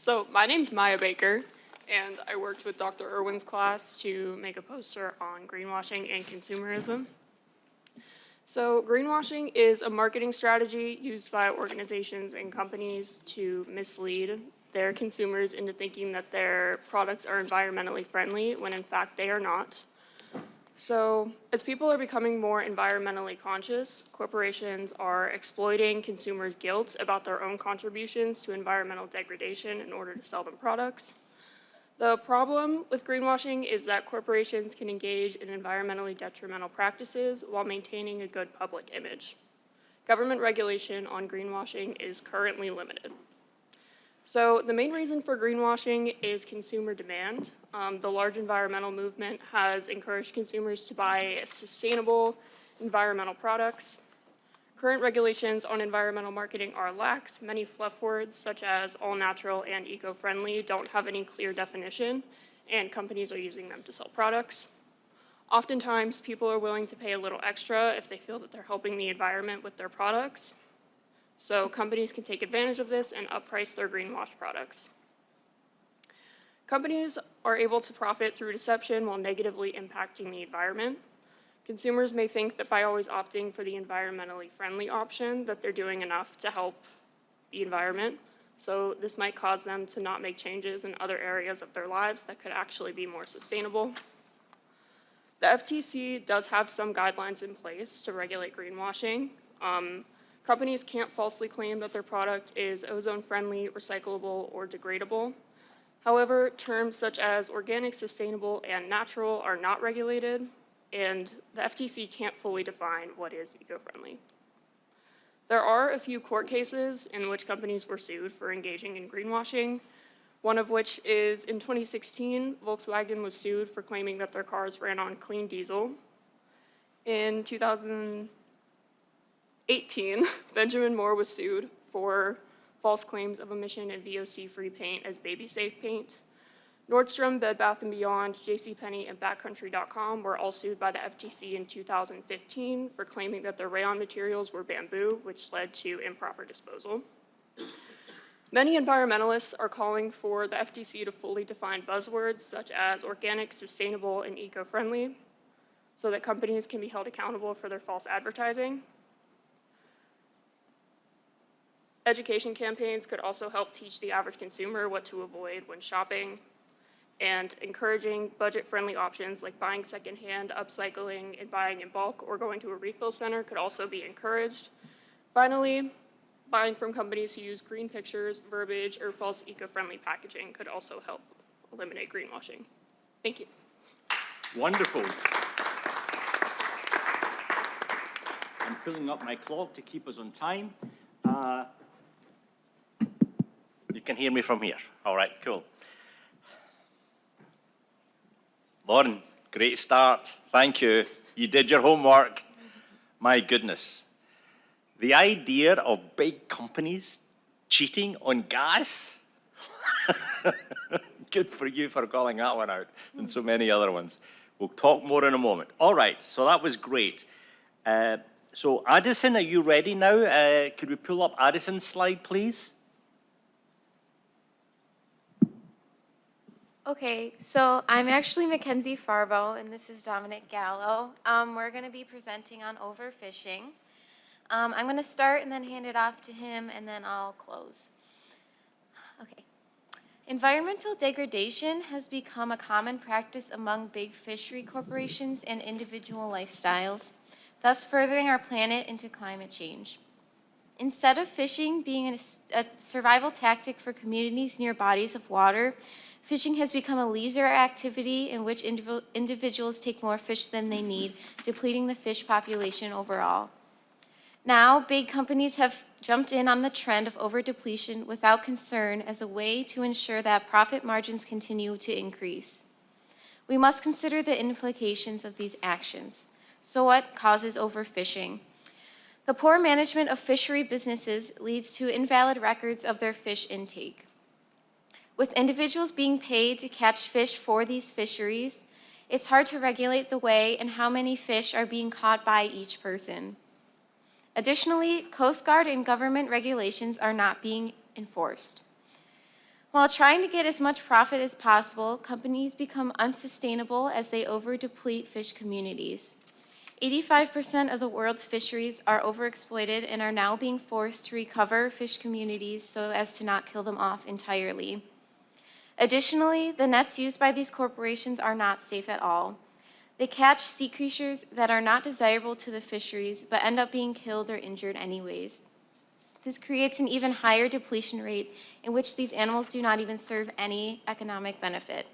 So my name's Maya Baker, and I worked with Dr. Irwin's class to make a poster on greenwashing and consumerism. So greenwashing is a marketing strategy used by organizations and companies to mislead their consumers into thinking that their products are environmentally friendly when in fact they are not. So as people are becoming more environmentally conscious, corporations are exploiting consumers' guilt about their own contributions to environmental degradation in order to sell them products. The problem with greenwashing is that corporations can engage in environmentally detrimental practices while maintaining a good public image. Government regulation on greenwashing is currently limited. So the main reason for greenwashing is consumer demand. The large environmental movement has encouraged consumers to buy sustainable environmental products. Current regulations on environmental marketing are lax. Many fluff words, such as all natural and eco-friendly, don't have any clear definition, and companies are using them to sell products. Oftentimes, people are willing to pay a little extra if they feel that they're helping the environment with their products. So companies can take advantage of this and upprice their greenwash products. Companies are able to profit through deception while negatively impacting the environment. Consumers may think that by always opting for the environmentally friendly option that they're doing enough to help the environment. So this might cause them to not make changes in other areas of their lives that could actually be more sustainable. The FTC does have some guidelines in place to regulate greenwashing. Companies can't falsely claim that their product is ozone-friendly, recyclable, or degradable. However, terms such as organic, sustainable, and natural are not regulated, and the FTC can't fully define what is eco-friendly. There are a few court cases in which companies were sued for engaging in greenwashing, one of which is in 2016, Volkswagen was sued for claiming that their cars ran on clean diesel. In 2018, Benjamin Moore was sued for false claims of emission and VOC-free paint as baby-safe paint. Nordstrom, Bed Bath & Beyond, JCPenney, and Backcountry.com were all sued by the FTC in 2015 for claiming that their rayon materials were bamboo, which led to improper disposal. Many environmentalists are calling for the FTC to fully define buzzwords such as organic, sustainable, and eco-friendly so that companies can be held accountable for their false advertising. Education campaigns could also help teach the average consumer what to avoid when shopping, and encouraging budget-friendly options like buying secondhand, upcycling, and buying in bulk or going to a refill center could also be encouraged. Finally, buying from companies who use green pictures, verbiage, or false eco-friendly packaging could also help eliminate greenwashing. Thank you. Wonderful. I'm pulling up my clock to keep us on time. You can hear me from here. All right, cool. Lauren, great start. Thank you. You did your homework. My goodness. The idea of big companies cheating on gas? Good for you for calling that one out and so many other ones. We'll talk more in a moment. All right, so that was great. So Addison, are you ready now? Could we pull up Addison's slide, please? Okay, so I'm actually Mackenzie Farber, and this is Dominic Gallo. We're going to be presenting on overfishing. I'm going to start and then hand it off to him, and then I'll close. Okay. Environmental degradation has become a common practice among big fishery corporations and individual lifestyles, thus furthering our planet into climate change. Instead of fishing being a survival tactic for communities near bodies of water, fishing has become a leisure activity in which individuals take more fish than they need, depleting the fish population overall. Now, big companies have jumped in on the trend of over-depletion without concern as a way to ensure that profit margins continue to increase. We must consider the implications of these actions. So what causes overfishing? The poor management of fishery businesses leads to invalid records of their fish intake. With individuals being paid to catch fish for these fisheries, it's hard to regulate the way and how many fish are being caught by each person. Additionally, Coast Guard and government regulations are not being enforced. While trying to get as much profit as possible, companies become unsustainable as they overdeplete fish communities. 85% of the world's fisheries are overexploited and are now being forced to recover fish communities so as to not kill them off entirely. Additionally, the nets used by these corporations are not safe at all. They catch sea creatures that are not desirable to the fisheries but end up being killed or injured anyways. This creates an even higher depletion rate in which these animals do not even serve any economic benefit.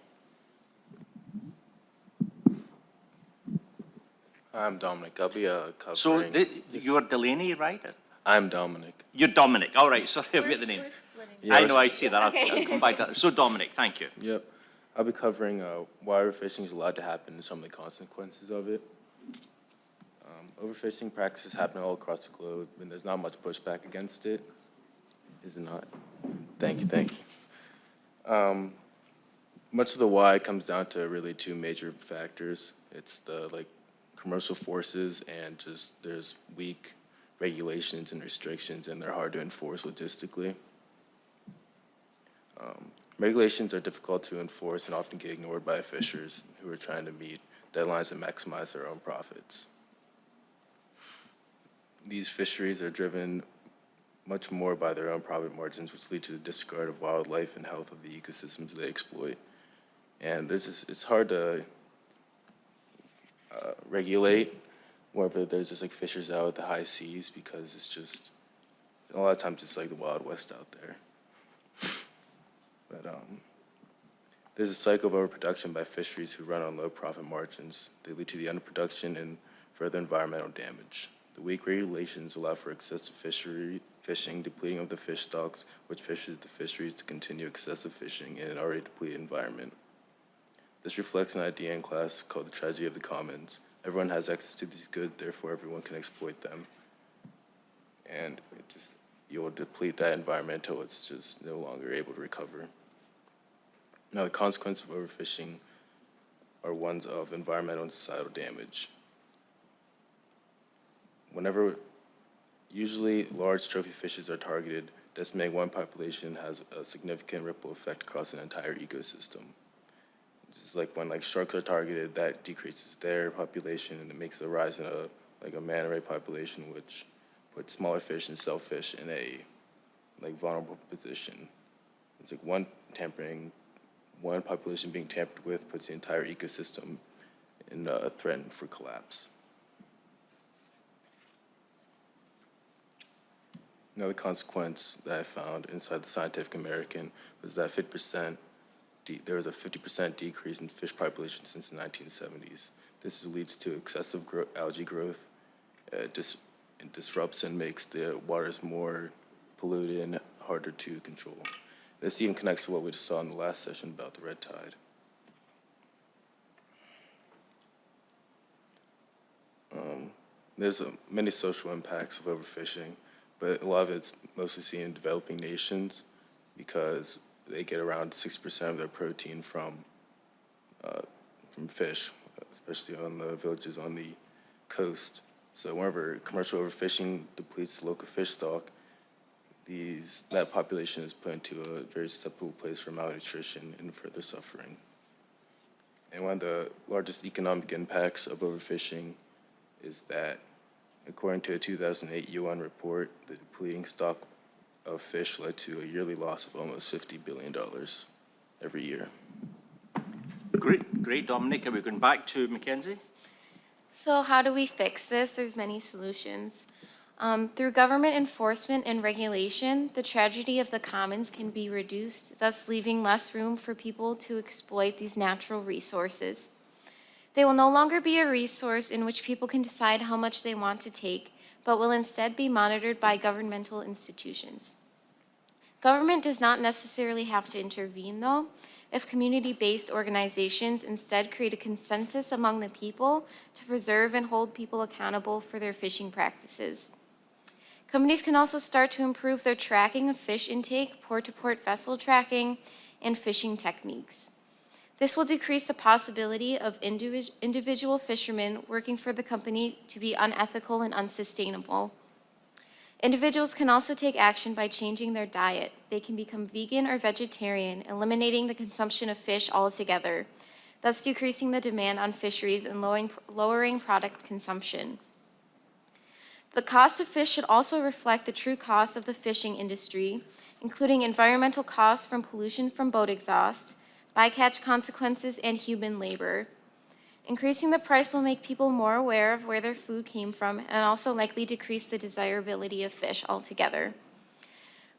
I'm Dominic. I'll be covering. So you're Delaney, right? I'm Dominic. You're Dominic. All right, sorry, I've got the name. Yeah, I know, I see that. I'll come back to that. So Dominic, thank you. Yep. I'll be covering why overfishing is allowed to happen and some of the consequences of it. Overfishing practices happen all across the globe, and there's not much pushback against it. Is it not? Thank you. Much of the why comes down to really two major factors. It's the commercial forces and just there's weak regulations and restrictions, and they're hard to enforce logistically. Regulations are difficult to enforce and often get ignored by fishers who are trying to meet deadlines and maximize their own profits. These fisheries are driven much more by their own profit margins, which lead to the disregard of wildlife and health of the ecosystems they exploit. And it's hard to regulate wherever there's just fishers out at the high seas, because it's just, a lot of times it's like the Wild West out there. But there's a cycle of overproduction by fisheries who run on low profit margins. They lead to the underproduction and further environmental damage. The weak regulations allow for excessive fishing, depleting of the fish stocks, which pushes the fisheries to continue excessive fishing in an already depleted environment. This reflects an idea in class called the tragedy of the commons. Everyone has access to these goods, therefore everyone can exploit them. And you'll deplete that environment until it's just no longer able to recover. Now, the consequences of overfishing are ones of environmental and societal damage. Usually large trophy fishes are targeted, decimating one population has a significant ripple effect across an entire ecosystem. Just like when sharks are targeted, that decreases their population, and it makes the rise in a manta ray population, which puts smaller fish and shellfish in a vulnerable position. It's one population being tampered with puts the entire ecosystem in threat for collapse. Another consequence that I found inside the Scientific American was that there was a 50% decrease in fish population since the 1970s. This leads to excessive algae growth. It disrupts and makes the waters more polluted and harder to control. This even connects to what we just saw in the last session about the red tide. There's many social impacts of overfishing, but a lot of it's mostly seen in developing nations because they get around 6% of their protein from fish, especially on the villages on the coast. So whenever commercial overfishing depletes the local fish stock, that population is put into a very susceptible place for malnutrition and further suffering. And one of the largest economic impacts of overfishing is that, according to a 2008 UN report, the depleting stock of fish led to a yearly loss of almost $50 billion every year. Great, Dominic. Are we going back to Mackenzie? So how do we fix this? There's many solutions. Through government enforcement and regulation, the tragedy of the commons can be reduced, thus leaving less room for people to exploit these natural resources. They will no longer be a resource in which people can decide how much they want to take, but will instead be monitored by governmental institutions. Government does not necessarily have to intervene, though, if community-based organizations instead create a consensus among the people to preserve and hold people accountable for their fishing practices. Companies can also start to improve their tracking of fish intake, port-to-port vessel tracking, and fishing techniques. This will decrease the possibility of individual fishermen working for the company to be unethical and unsustainable. Individuals can also take action by changing their diet. They can become vegan or vegetarian, eliminating the consumption of fish altogether, thus decreasing the demand on fisheries and lowering product consumption. The cost of fish should also reflect the true cost of the fishing industry, including environmental costs from pollution from boat exhaust, bycatch consequences, and human labor. Increasing the price will make people more aware of where their food came from and also likely decrease the desirability of fish altogether.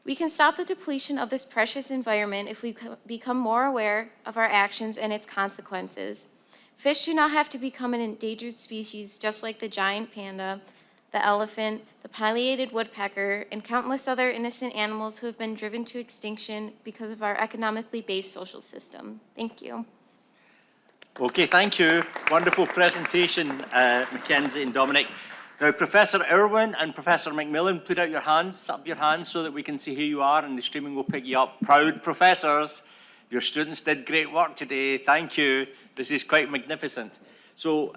We can stop the depletion of this precious environment if we become more aware of our actions and its consequences. Fish do not have to become an endangered species, just like the giant panda, the elephant, the pileated woodpecker, and countless other innocent animals who have been driven to extinction because of our economically based social system. Thank you. Okay, thank you. Wonderful presentation, Mackenzie and Dominic. Now, Professor Irwin and Professor McMillan, put out your hands, up your hands, so that we can see who you are, and the streaming will pick you up. Proud professors, your students did great work today. Thank you. This is quite magnificent. So,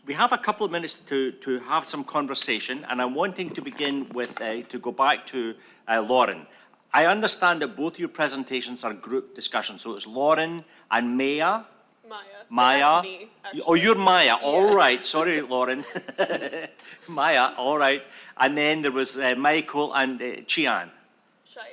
we have a couple of minutes to have some conversation, and I'm wanting to begin with, to go back to Lauren. I understand that both your presentations are group discussions, so it's Lauren and Maya. Maya. That's me, Oh, you're Maya. Yeah. All right. Sorry, Lauren. Maya. All right. And then there was Michael and Cheyenne.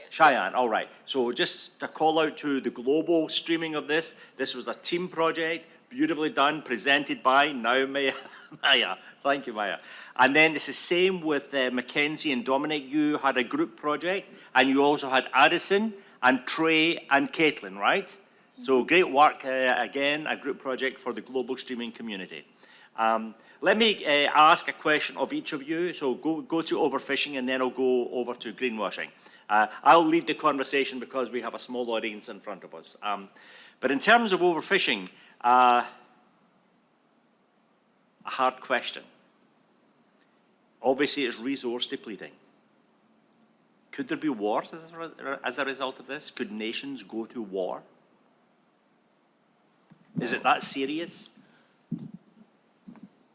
Cheyenne. All right. So just a call out to the global streaming of this. This was a team project, beautifully done, presented by now Maya. Maya. Thank you, Maya. And then it's the same with Mackenzie and Dominic. You had a group project, and you also had Addison and Trey and Caitlin, right? So great work, again, a group project for the global streaming community. Let me ask a question of each of you. So go to overfishing, and then I'll go over to greenwashing. I'll lead the conversation because we have a small audience in front of us. But in terms of overfishing, a hard question. Obviously, it's resource depleting. Could there be wars as a result of this? Could nations go to war? Is it that serious?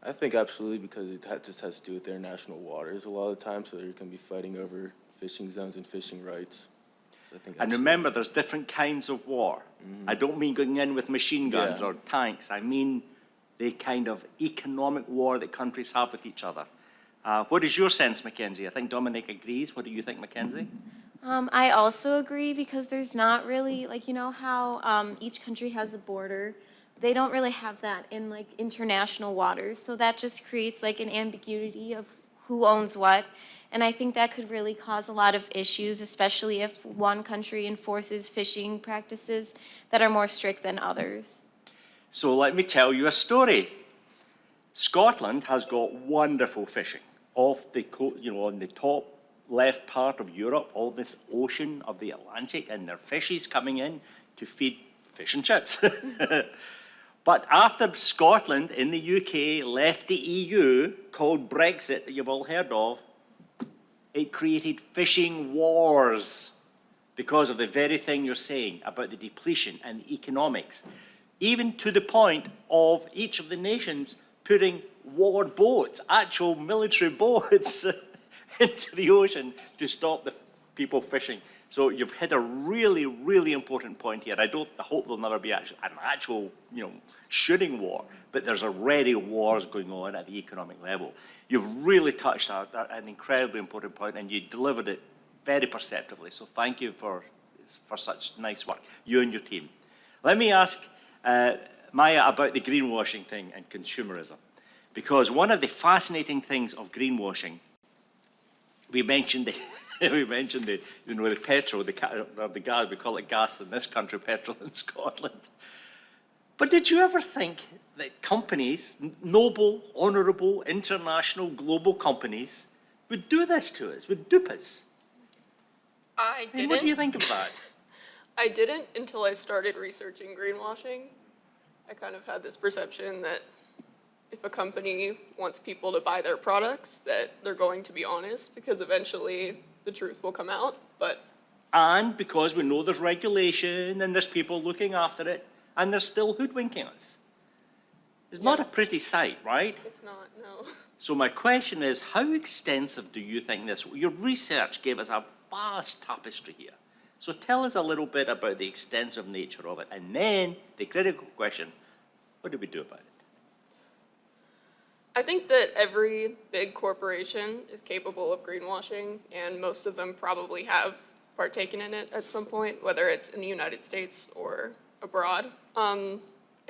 I think absolutely, because it just has to do with international waters a lot of the time, so there can be fighting over fishing zones and fishing rights. I think and remember, there's different kinds of war. I don't mean going in with machine guns or tanks. I mean the kind of economic war that countries have with each other. What is your sense, Mackenzie? I think Dominic agrees. What do you think, Mackenzie? I also agree, because there's not really, like, you know how each country has a border? They don't really have that in, like, international waters. So that just creates, like, an ambiguity of who owns what. And I think that could really cause a lot of issues, especially if one country enforces fishing practices that are more strict than others. So let me tell you a story. Scotland has got wonderful fishing off the coast, you know, on the top left part of Europe, all this ocean of the Atlantic, and there are fishies coming in to feed fish and chips. But after Scotland in the UK left the EU, called Brexit, that you've all heard of, it created fishing wars because of the very thing you're saying about the depletion and the economics, even to the point of each of the nations putting war boats, actual military boats, into the ocean to stop the people fishing. So you've hit a really, really important point here. I hope there'll never be an actual, you know, shooting war, but there's already wars going on at the economic level. You've really touched an incredibly important point, and you delivered it very perceptively. So thank you for such nice work, you and your team. Let me ask Maya about the greenwashing thing and consumerism, because one of the fascinating things of greenwashing, we mentioned the you know, the petrol, the gas, we call it gas in this country, petrol in Scotland. But did you ever think that companies, noble, honourable, international, global companies, would do this to us, would dupe us? I didn't. And what do you think of that? I didn't until I started researching greenwashing. I kind of had this perception that if a company wants people to buy their products, that they're going to be honest, because eventually the truth will come out. And because we know there's regulation and there's people looking after it, and they're still hoodwinking us. It's not a pretty sight, right? It's not, no. So my question is, how extensive do you think this, your research gave us a vast tapestry here. So tell us a little bit about the extensive nature of it, and then the critical question, what do we do about it? I think that every big corporation is capable of greenwashing, and most of them probably have partaken in it at some point, whether it's in the United States or abroad.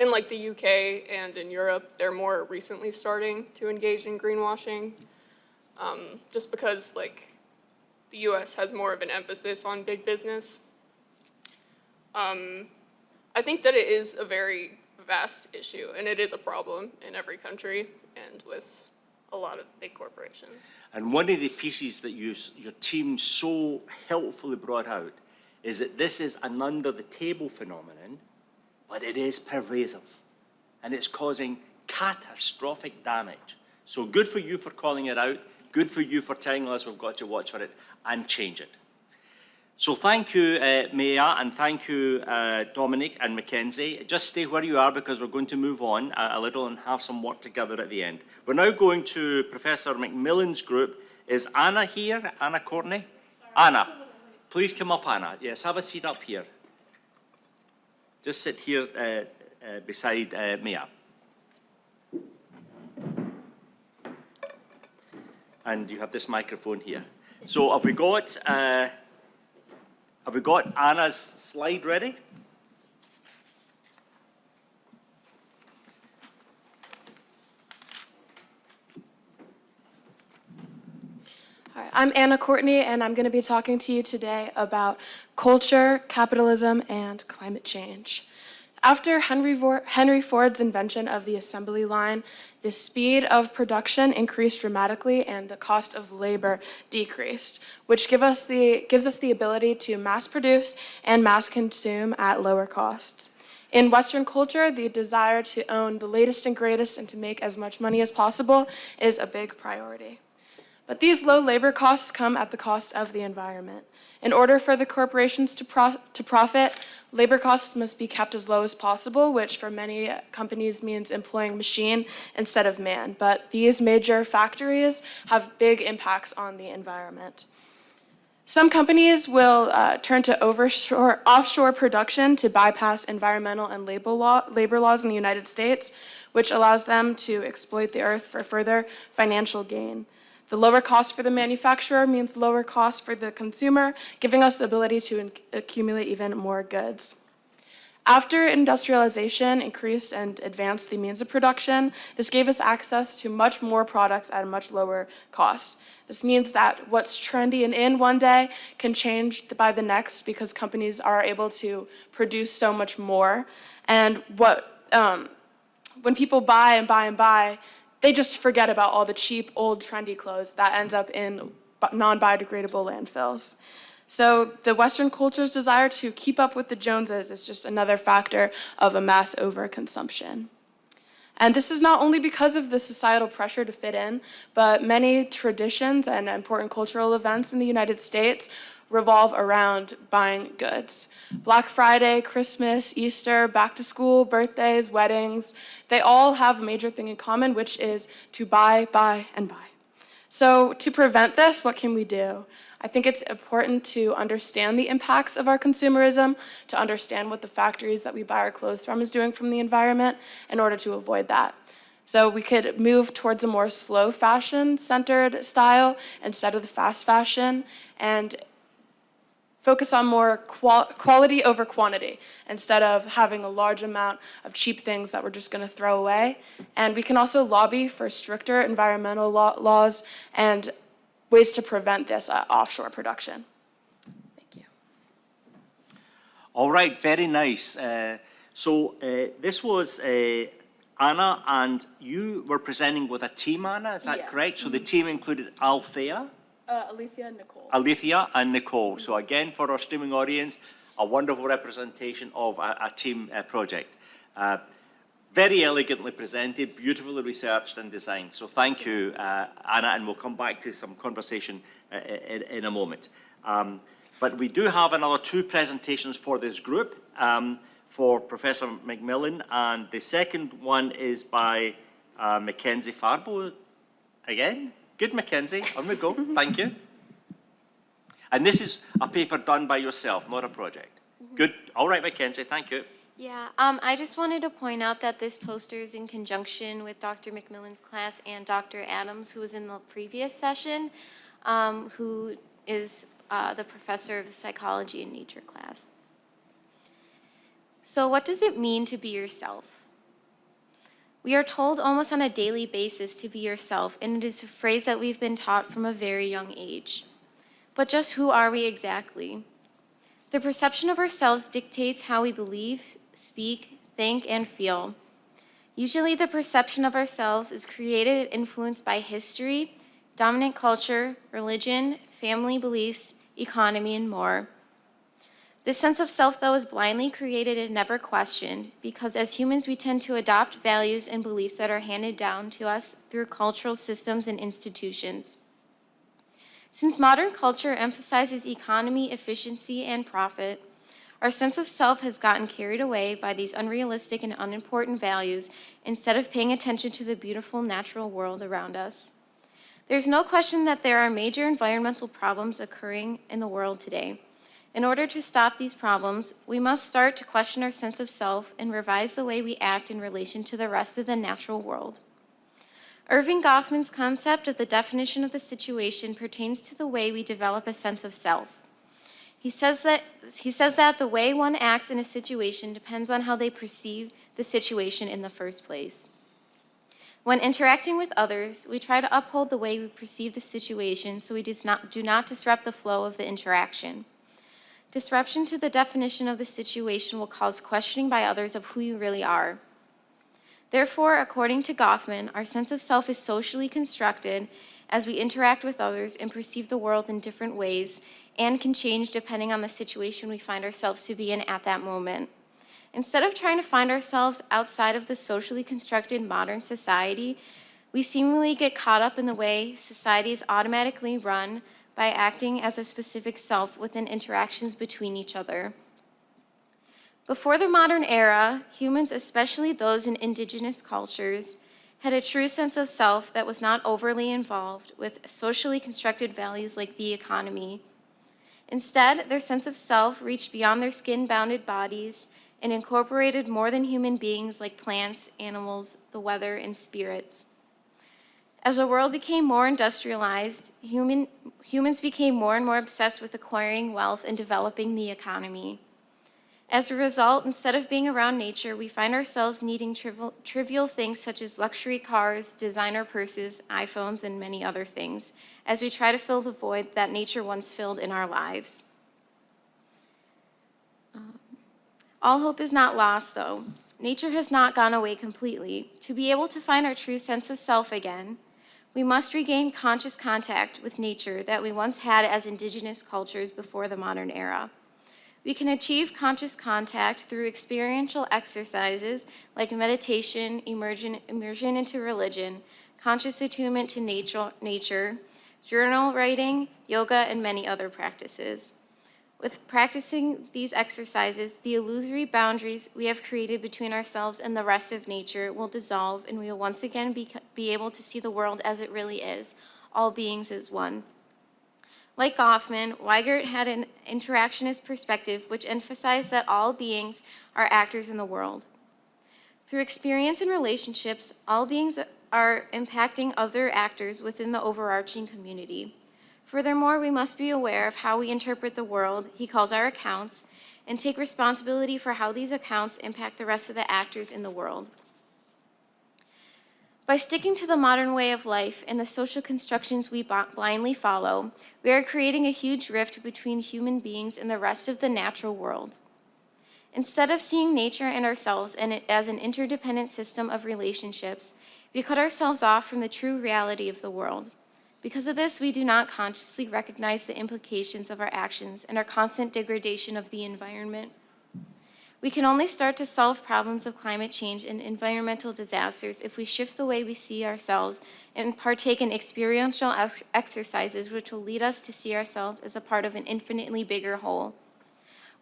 In like the UK and in Europe, they're more recently starting to engage in greenwashing, just because like the US has more of an emphasis on big business. I think that it is a very vast issue, and it is a problem in every country and with a lot of big corporations. And one of the pieces that your team so helpfully brought out is that this is an under-the-table phenomenon, but it is pervasive, and it's causing catastrophic damage. So good for you for calling it out, good for you for telling us we've got to watch for it and change it. So thank you, Maya, and thank you, Dominic and Mackenzie. Just stay where you are because we're going to move on a little and have some work together at the end. We're now going to Professor McMillan's group. Is Anna here? Anna Courtney? Anna, please come up, Anna. Yes, have a seat up here. Just sit here beside Maya. And you have this microphone here. So have we got Anna's slide ready? Hi, I'm Anna Courtney, and I'm going to be talking to you today about culture, capitalism, and climate change. After Henry Ford's invention of the assembly line, the speed of production increased dramatically and the cost of labor decreased, which gives us the ability to mass produce and mass consume at lower costs. In Western culture, the desire to own the latest and greatest and to make as much money as possible is a big priority. But these low labor costs come at the cost of the environment. In order for the corporations to profit, labor costs must be kept as low as possible, which for many companies means employing machine instead of man. But these major factories have big impacts on the environment. Some companies will turn to offshore production to bypass environmental and labor laws in the United States, which allows them to exploit the earth for further financial gain. The lower cost for the manufacturer means lower cost for the consumer, giving us the ability to accumulate even more goods. After industrialization increased and advanced the means of production, this gave us access to much more products at a much lower cost. This means that what's trendy and in one day can change by the next because companies are able to produce so much more. And when people buy and buy and buy, they just forget about all the cheap, old, trendy clothes that ends up in non-biodegradable landfills. So the Western culture's desire to keep up with the Joneses is just another factor of a mass overconsumption. And this is not only because of the societal pressure to fit in, but many traditions and important cultural events in the United States revolve around buying goods. Black Friday, Christmas, Easter, back to school, birthdays, weddings, they all have a major thing in common, which is to buy, and buy. So to prevent this, what can we do? I think it's important to understand the impacts of our consumerism, to understand what the factories that we buy our clothes from is doing from the environment in order to avoid that. So we could move towards a more slow fashion-centered style instead of the fast fashion, and focus on more quality over quantity instead of having a large amount of cheap things that we're just going to throw away. And we can also lobby for stricter environmental laws and ways to prevent this offshore production. Thank you. All right, very nice. This was Anna, and you were presenting with a team, Anna, is that correct? So the team included Althea, Alethea and Nicole. Alethea and Nicole. So again, for our streaming audience, a wonderful representation of a team project. Very elegantly presented, beautifully researched and designed. So thank you, Anna, and we'll come back to some conversation in a moment. But we do have another 2 presentations for this group, for Professor McMillan, and the second one is by Mackenzie Farber. again. Good, Mackenzie. On we go. Thank you. And this is a paper done by yourself, not a project. Good. All right, Mackenzie. Thank you. Yeah, I just wanted to point out that this poster is in conjunction with Dr. McMillan's class and Dr. Adams, who was in the previous session, who is the professor of the psychology and nature class. So what does it mean to be yourself? We are told almost on a daily basis to be yourself, and it is a phrase that we've been taught from a very young age. But just who are we exactly? The perception of ourselves dictates how we believe, speak, think, and feel. Usually the perception of ourselves is created and influenced by history, dominant culture, religion, family beliefs, economy, and more. This sense of self, though, is blindly created and never questioned, because as humans we tend to adopt values and beliefs that are handed down to us through cultural systems and institutions. Since modern culture emphasizes economy, efficiency, and profit, our sense of self has gotten carried away by these unrealistic and unimportant values instead of paying attention to the beautiful natural world around us. There's no question that there are major environmental problems occurring in the world today. In order to stop these problems, we must start to question our sense of self and revise the way we act in relation to the rest of the natural world. Irving Goffman's concept of the definition of the situation pertains to the way we develop a sense of self. He says that the way one acts in a situation depends on how they perceive the situation in the first place. When interacting with others, we try to uphold the way we perceive the situation so we do not disrupt the flow of the interaction. Disruption to the definition of the situation will cause questioning by others of who you really are. Therefore, according to Goffman, our sense of self is socially constructed as we interact with others and perceive the world in different ways and can change depending on the situation we find ourselves to be in at that moment. Instead of trying to find ourselves outside of the socially constructed modern society, we seemingly get caught up in the way society is automatically run by acting as a specific self within interactions between each other. Before the modern era, humans, especially those in indigenous cultures, had a true sense of self that was not overly involved with socially constructed values like the economy. Instead, their sense of self reached beyond their skin-bounded bodies and incorporated more than human beings like plants, animals, the weather, and spirits. As the world became more industrialized, humans became more and more obsessed with acquiring wealth and developing the economy. As a result, instead of being around nature, we find ourselves needing trivial things such as luxury cars, designer purses, iPhones, and many other things, as we try to fill the void that nature once filled in our lives. All hope is not lost, though. Nature has not gone away completely. To be able to find our true sense of self again, we must regain conscious contact with nature that we once had as indigenous cultures before the modern era. We can achieve conscious contact through experiential exercises like meditation, immersion into religion, conscious attunement to nature, journal writing, yoga, and many other practices. With practicing these exercises, the illusory boundaries we have created between ourselves and the rest of nature will dissolve, and we will once again be able to see the world as it really is, all beings as one. Like Goffman, Weigert had an interactionist perspective which emphasized that all beings are actors in the world. Through experience and relationships, all beings are impacting other actors within the overarching community. Furthermore, we must be aware of how we interpret the world he calls our accounts, and take responsibility for how these accounts impact the rest of the actors in the world. By sticking to the modern way of life and the social constructions we blindly follow, we are creating a huge rift between human beings and the rest of the natural world. Instead of seeing nature and ourselves as an interdependent system of relationships, we cut ourselves off from the true reality of the world. Because of this, we do not consciously recognize the implications of our actions and our constant degradation of the environment. We can only start to solve problems of climate change and environmental disasters if we shift the way we see ourselves and partake in experiential exercises which will lead us to see ourselves as a part of an infinitely bigger whole.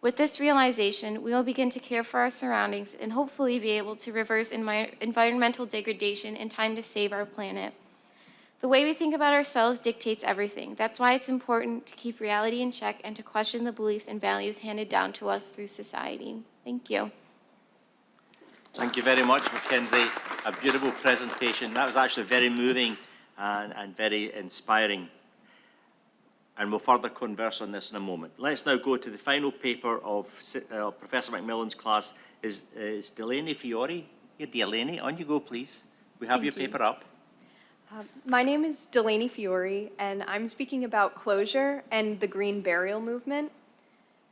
With this realization, we will begin to care for our surroundings and hopefully be able to reverse environmental degradation in time to save our planet. The way we think about ourselves dictates everything. That's why it's important to keep reality in check and to question the beliefs and values handed down to us through society. Thank you. Thank you very much, Mackenzie. A beautiful presentation. That was actually very moving and very inspiring. And we'll further converse on this in a moment. Let's now go to the final paper of Professor McMillan's class. Is Delaney Fiore here? Delaney, on you go, please. We have your paper up. My name is Delaney Fiore, and I'm speaking about closure and the green burial movement.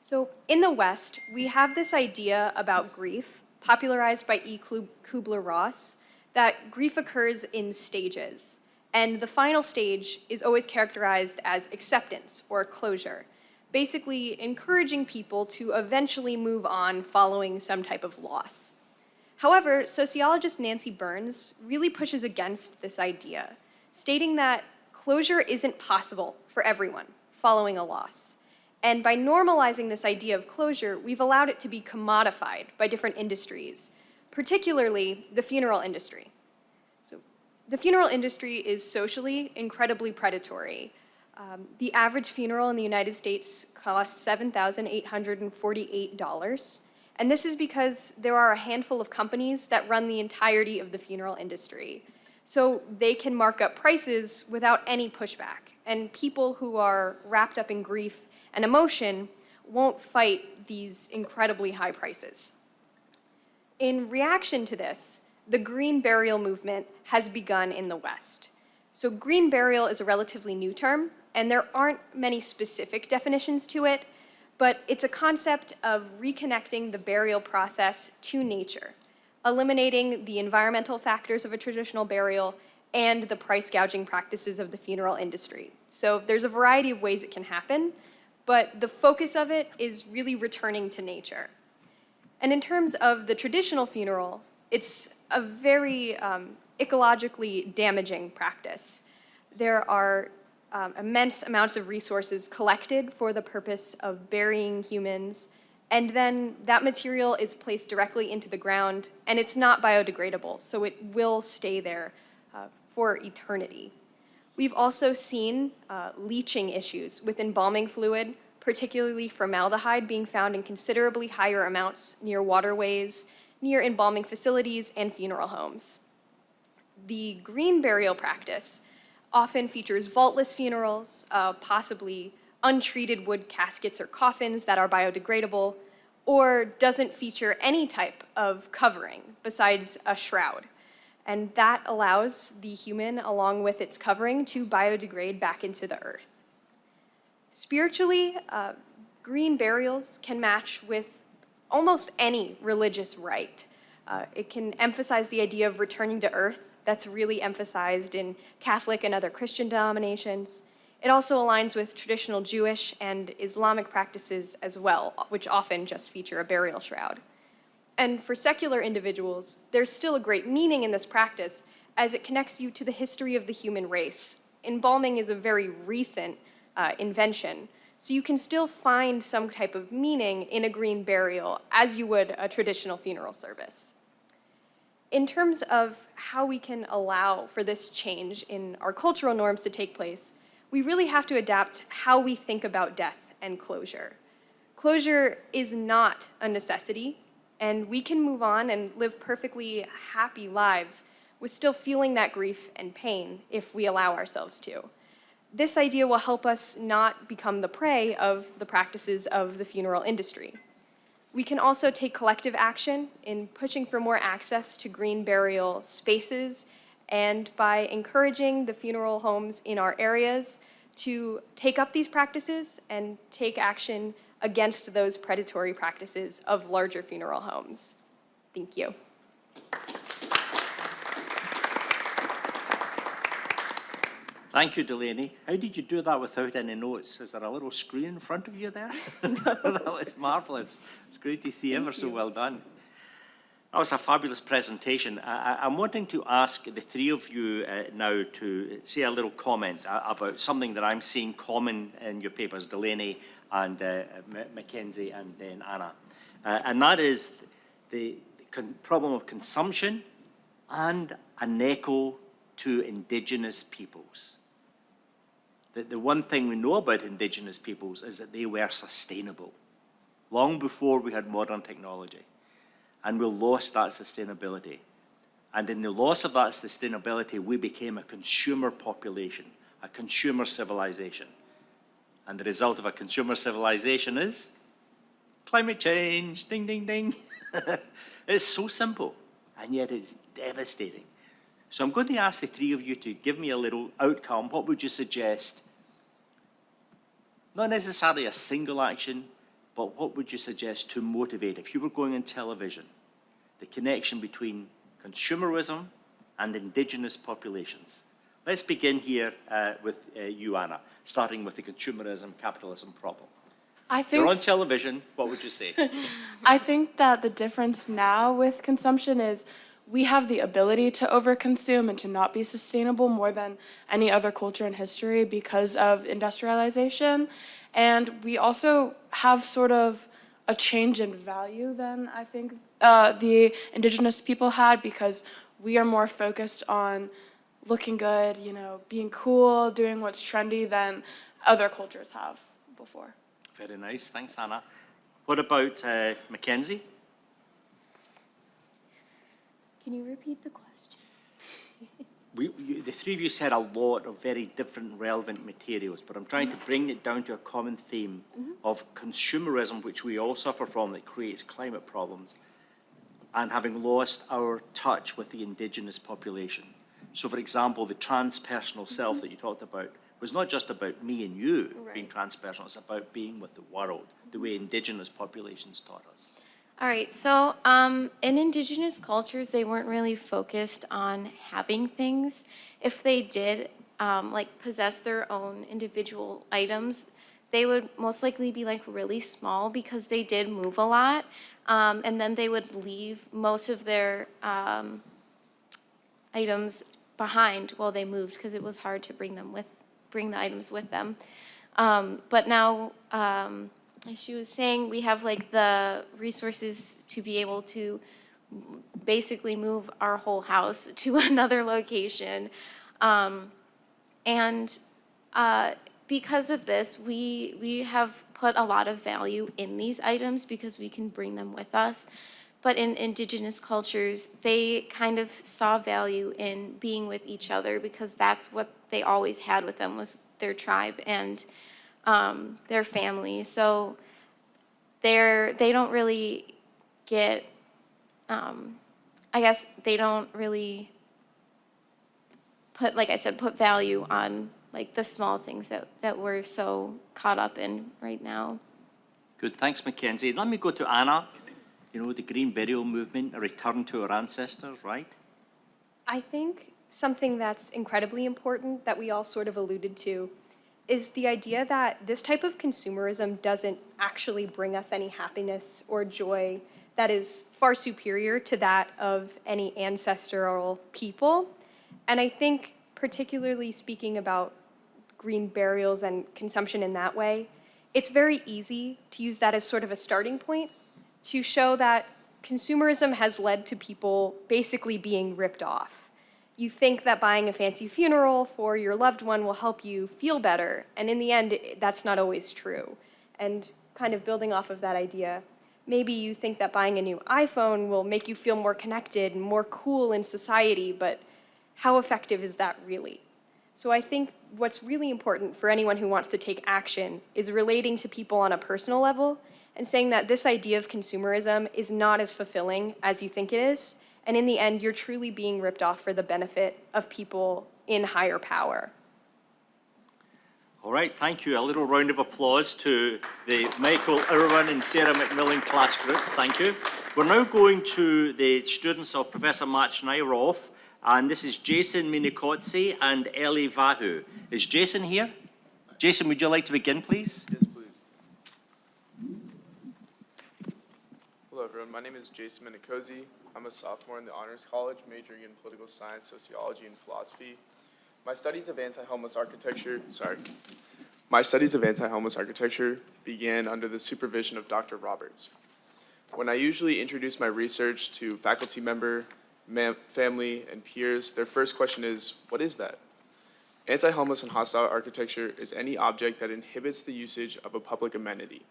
So in the West, we have this idea about grief, popularized by E. Kubler-Ross, that grief occurs in stages. And the final stage is always characterized as acceptance or closure, basically encouraging people to eventually move on following some type of loss. However, sociologist Nancy Burns really pushes against this idea, stating that closure isn't possible for everyone following a loss. And by normalizing this idea of closure, we've allowed it to be commodified by different industries, particularly the funeral industry. So the funeral industry is socially incredibly predatory. The average funeral in the United States costs $7,848. And this is because there are a handful of companies that run the entirety of the funeral industry. So they can mark up prices without any pushback. And people who are wrapped up in grief and emotion won't fight these incredibly high prices. In reaction to this, the green burial movement has begun in the West. So green burial is a relatively new term, and there aren't many specific definitions to it, but it's a concept of reconnecting the burial process to nature, eliminating the environmental factors of a traditional burial and the price gouging practices of the funeral industry. So there's a variety of ways it can happen, but the focus of it is really returning to nature. And in terms of the traditional funeral, it's a very ecologically damaging practice. There are immense amounts of resources collected for the purpose of burying humans, and then that material is placed directly into the ground, and it's not biodegradable, so it will stay there for eternity. We've also seen leaching issues with embalming fluid, particularly formaldehyde being found in considerably higher amounts near waterways, near embalming facilities, and funeral homes. The green burial practice often features vaultless funerals, possibly untreated wood caskets or coffins that are biodegradable, or doesn't feature any type of covering besides a shroud. And that allows the human, along with its covering, to biodegrade back into the earth. Spiritually, green burials can match with almost any religious rite. It can emphasize the idea of returning to earth. That's really emphasized in Catholic and other Christian denominations. It also aligns with traditional Jewish and Islamic practices as well, which often just feature a burial shroud. And for secular individuals, there's still a great meaning in this practice as it connects you to the history of the human race. Embalming is a very recent invention, so you can still find some type of meaning in a green burial as you would a traditional funeral service. In terms of how we can allow for this change in our cultural norms to take place, we really have to adapt how we think about death and closure. Closure is not a necessity, and we can move on and live perfectly happy lives with still feeling that grief and pain if we allow ourselves to. This idea will help us not become the prey of the practices of the funeral industry. We can also take collective action in pushing for more access to green burial spaces and by encouraging the funeral homes in our areas to take up these practices and take action against those predatory practices of larger funeral homes. Thank you. Thank you, Delaney. How did you do that without any notes? Is there a little screen in front of you there? No. That was marvelous. It's great to see. Ever so well done. That was a fabulous presentation. I'm wanting to ask the three of you now to say a little comment about something that I'm seeing common in your papers, Delaney and Mackenzie and then Anna. And that is the problem of consumption and an echo to Indigenous peoples. The one thing we know about Indigenous peoples is that they were sustainable, long before we had modern technology. And we lost that sustainability. And in the loss of that sustainability, we became a consumer population, a consumer civilization. And the result of a consumer civilization is climate change, ding, ding, ding. It's so simple, and yet it's devastating. So I'm going to ask the three of you to give me a little outcome. What would you suggest? Not necessarily a single action, but what would you suggest to motivate, if you were going on television, the connection between consumerism and Indigenous populations? Let's begin here with you, Anna, starting with the consumerism, capitalism problem. I think You're on television, what would you say? I think that the difference now with consumption is we have the ability to overconsume and to not be sustainable more than any other culture in history because of industrialization. And we also have sort of a change in value than I think the Indigenous people had, because we are more focused on looking good, you know, being cool, doing what's trendy than other cultures have before. Very nice, thanks, Anna. What about Mackenzie? Can you repeat the question? The three of you said a lot of very different relevant materials, but I'm trying to bring it down to a common theme of consumerism, which we all suffer from, that creates climate problems, and having lost our touch with the Indigenous population. So, for example, the transpersonal self that you talked about was not just about me and you being transpersonal, it's about being with the world, the way Indigenous populations taught us. All right, so in Indigenous cultures, they weren't really focused on having things. If they did, like, possess their own individual items, they would most likely be, like, really small because they did move a lot. And then they would leave most of their items behind while they moved, because it was hard to bring the items with them. But now, as she was saying, we have, like, the resources to be able to basically move our whole house to another location. And because of this, we have put a lot of value in these items because we can bring them with us. But in Indigenous cultures, they kind of saw value in being with each other, because that's what they always had with them, was their tribe and their family. So they don't really get, I guess they don't really put, like I said, put value on, like, the small things that we're so caught up in right now. Good, thanks, Mackenzie. Let me go to Anna. You know, the Green Burial Movement, a return to our ancestors, right? I think something that's incredibly important that we all sort of alluded to is the idea that this type of consumerism doesn't actually bring us any happiness or joy that is far superior to that of any ancestral people. And I think, particularly speaking about green burials and consumption in that way, it's very easy to use that as sort of a starting point to show that consumerism has led to people basically being ripped off. You think that buying a fancy funeral for your loved one will help you feel better, and in the end, that's not always true. And kind of building off of that idea, maybe you think that buying a new iPhone will make you feel more connected and more cool in society, but how effective is that really? So I think what's really important for anyone who wants to take action is relating to people on a personal level and saying that this idea of consumerism is not as fulfilling as you think it is, and in the end, you're truly being ripped off for the benefit of people in higher power. All right, thank you. A little round of applause to the Michael Irwin and Sarah McMillan class groups. Thank you. We're now going to the students of Professor Machnairoff, and this is Jason Minikotsi and Ellie Vahu. Is Jason here? Jason, would you like to begin, please? Yes, please. Hello, everyone. My name is Jason Minikotsi. I'm a sophomore in the Honors College, majoring in political science, sociology, and philosophy. My studies of anti-homeless architecture began under the supervision of Dr. Roberts. When I usually introduce my research to faculty member family, and peers, their first question is, what is that? Anti-homeless and hostile architecture is any object that inhibits the usage of a public amenity.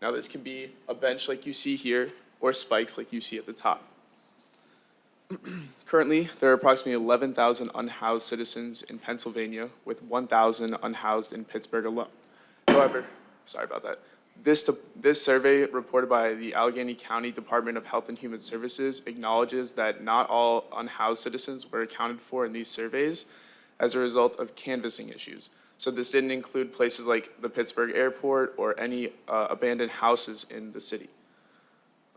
Now, this can be a bench like you see here, or spikes like you see at the top. Currently, there are approximately 11,000 unhoused citizens in Pennsylvania, with 1,000 unhoused in Pittsburgh alone. However, sorry about that. This survey reported by the Allegheny County Department of Health and Human Services acknowledges that not all unhoused citizens were accounted for in these surveys as a result of canvassing issues. So this didn't include places like the Pittsburgh airport or any abandoned houses in the city.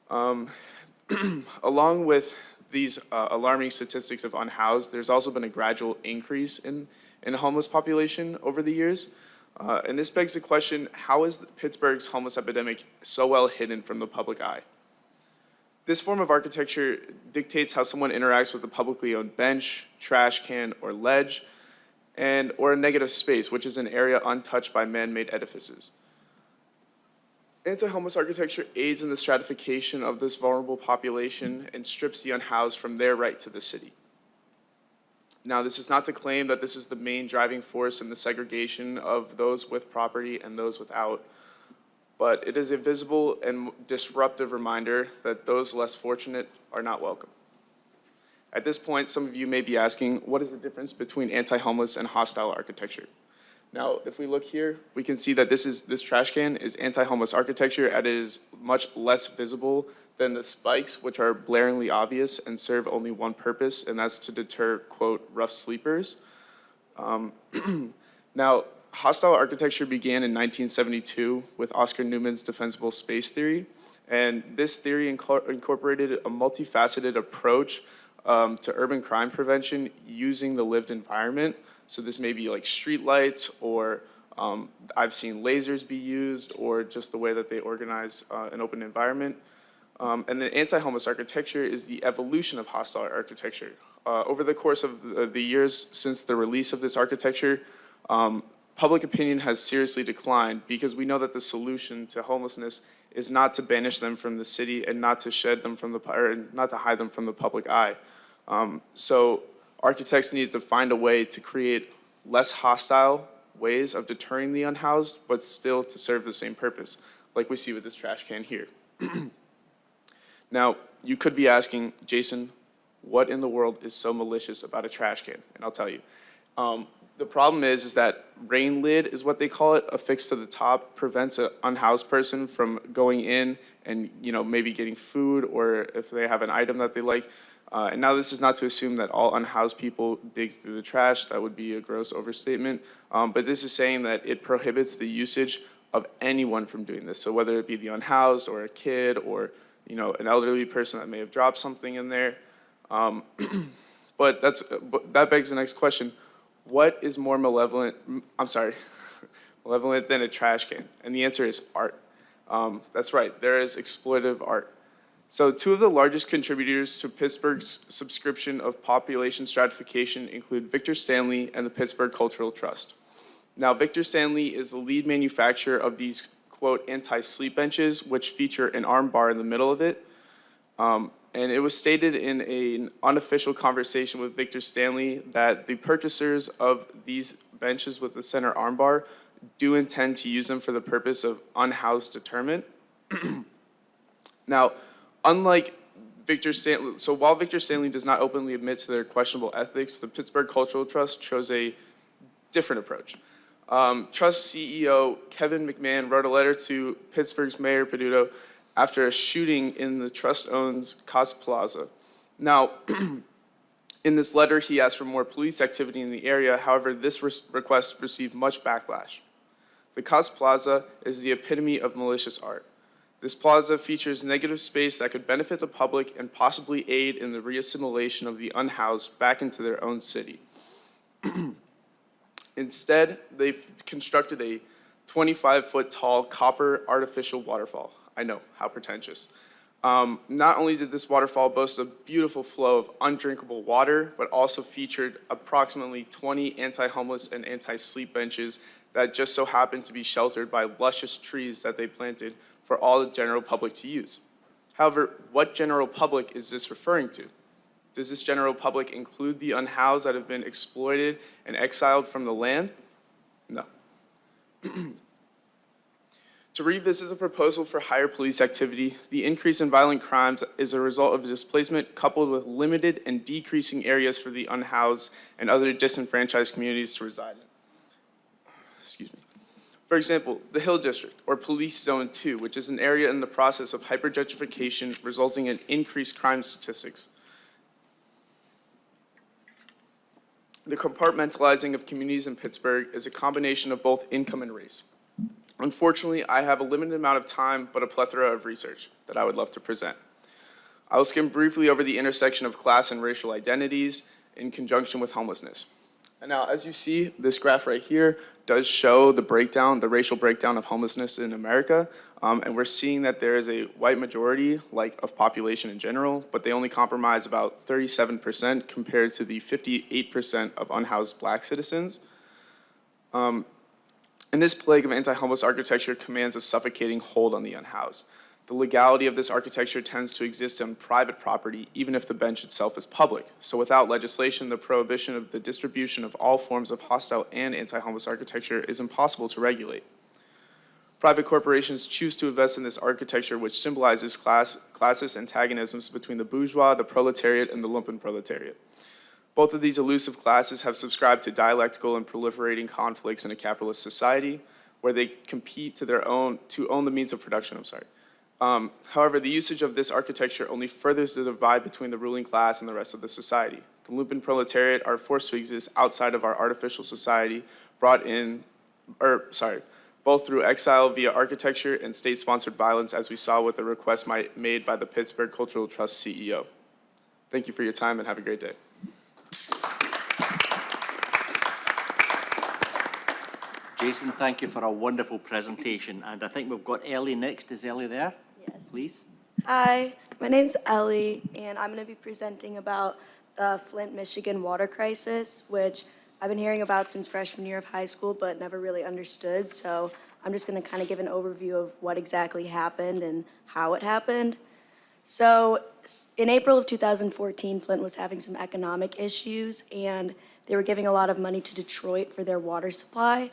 Along with these alarming statistics of unhoused, there's also been a gradual increase in the homeless population over the years. And this begs the question, how is Pittsburgh's homeless epidemic so well hidden from the public eye? This form of architecture dictates how someone interacts with a publicly owned bench, trash can, or ledge, or a negative space, which is an area untouched by man-made edifices. Anti-homeless architecture aids in the stratification of this vulnerable population and strips the unhoused from their right to the city. Now, this is not to claim that this is the main driving force in the segregation of those with property and those without, but it is a visible and disruptive reminder that those less fortunate are not welcome. At this point, some of you may be asking, what is the difference between anti-homeless and hostile architecture? Now, if we look here, we can see that this trash can is anti-homeless architecture, and it is much less visible than the spikes, which are blaringly obvious and serve only one purpose, and that's to deter, quote, rough sleepers. Now, hostile architecture began in 1972 with Oscar Newman's defensible space theory, and this theory incorporated a multifaceted approach to urban crime prevention using the lived environment. So this may be like street lights, or I've seen lasers be used, or just the way that they organize an open environment. And then anti-homeless architecture is the evolution of hostile architecture. Over the course of the years since the release of this architecture, public opinion has seriously declined because we know that the solution to homelessness is not to banish them from the city and not to shed them from not to hide them from the public eye. So architects need to find a way to create less hostile ways of deterring the unhoused, but still to serve the same purpose, like we see with this trash can here. Now, you could be asking, Jason, what in the world is so malicious about a trash can? And I'll tell you. The problem is that rain lid is what they call it, affixed to the top, prevents an unhoused person from going in and maybe getting food, or if they have an item that they like. And now this is not to assume that all unhoused people dig through the trash. That would be a gross overstatement. But this is saying that it prohibits the usage of anyone from doing this. So whether it be the unhoused or a kid or an elderly person that may have dropped something in there. But that begs the next question. What is more malevolent than a trash can? And the answer is art. That's right, there is exploitative art. So two of the largest contributors to Pittsburgh's subscription of population stratification include Victor Stanley and the Pittsburgh Cultural Trust. Now, Victor Stanley is the lead manufacturer of these, quote, anti-sleep benches, which feature an arm bar in the middle of it. And it was stated in an unofficial conversation with Victor Stanley that the purchasers of these benches with the center armbar do intend to use them for the purpose of unhoused deterrent. Now, unlike Victor Stanley, so while Victor Stanley does not openly admit to their questionable ethics, the Pittsburgh Cultural Trust chose a different approach. Trust CEO Kevin McMahon wrote a letter to Pittsburgh's Mayor Peduto after a shooting in the Trust owns Casa Plaza. Now, in this letter, he asked for more police activity in the area. However, this request received much backlash. The Casa Plaza is the epitome of malicious art. This plaza features negative space that could benefit the public and possibly aid in the reassimilation of the unhoused back into their own city. Instead, they've constructed a 25-foot tall copper artificial waterfall. I know, how pretentious. Not only did this waterfall boast a beautiful flow of undrinkable water, but also featured approximately 20 anti-homeless and anti-sleep benches that just so happened to be sheltered by luscious trees that they planted for all the general public to use. However, what general public is this referring to? Does this general public include the unhoused that have been exploited and exiled from the land? No. To revisit the proposal for higher police activity, the increase in violent crimes is a result of displacement coupled with limited and decreasing areas for the unhoused and other disenfranchised communities to reside in. Excuse me. For example, the Hill District, or Police Zone 2, which is an area in the process of hypergentrification resulting in increased crime statistics. The compartmentalizing of communities in Pittsburgh is a combination of both income and race. Unfortunately, I have a limited amount of time, but a plethora of research that I would love to present. I will skim briefly over the intersection of class and racial identities in conjunction with homelessness. And now, as you see, this graph right here does show the breakdown, the racial breakdown of homelessness in America. And we're seeing that there is a white majority, of population in general, but they only comprise about 37% compared to the 58% of unhoused Black citizens. And this plague of anti-homeless architecture commands a suffocating hold on the unhoused. The legality of this architecture tends to exist on private property, even if the bench itself is public. So without legislation, the prohibition of the distribution of all forms of hostile and anti-homeless architecture is impossible to regulate. Private corporations choose to invest in this architecture, which symbolizes classist antagonisms between the bourgeois, the proletariat, and the lumpen proletariat. Both of these elusive classes have subscribed to dialectical and proliferating conflicts in a capitalist society where they compete to own the means of production. However, the usage of this architecture only furthers the divide between the ruling class and the rest of the society. The lumpen proletariat are forced to exist outside of our artificial society, both through exile via architecture and state-sponsored violence, as we saw with the request made by the Pittsburgh Cultural Trust CEO. Thank you for your time and have a great day. Jason, thank you for a wonderful presentation. And I think we've got Ellie next. Is Ellie there? Yes. Please. Hi, my name's Ellie, and I'm going to be presenting about the Flint, Michigan water crisis, which I've been hearing about since freshman year of high school, but never really understood. So I'm just going to kind of give an overview of what exactly happened and how it happened. So in April of 2014, Flint was having some economic issues, and they were giving a lot of money to Detroit for their water supply.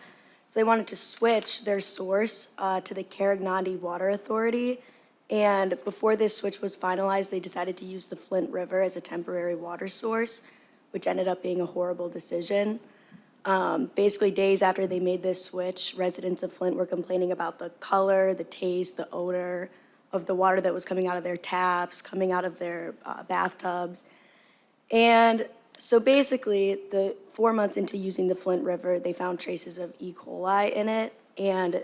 So they wanted to switch their source to the Carignan Water Authority. And before this switch was finalized, they decided to use the Flint River as a temporary water source, which ended up being a horrible decision. Basically, days after they made this switch, residents of Flint were complaining about the color, the taste, the odor of the water that was coming out of their taps, coming out of their bathtubs. And so basically, 4 months into using the Flint River, they found traces of E. coli in it, and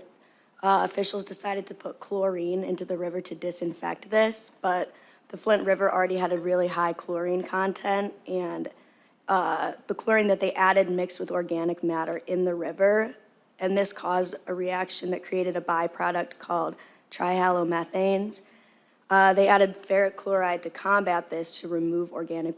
officials decided to put chlorine into the river to disinfect this, but the Flint River already had a really high chlorine content, and the chlorine that they added mixed with organic matter in the river, and this caused a reaction that created a byproduct called trihalomethanes. They added ferric chloride to combat this to remove organic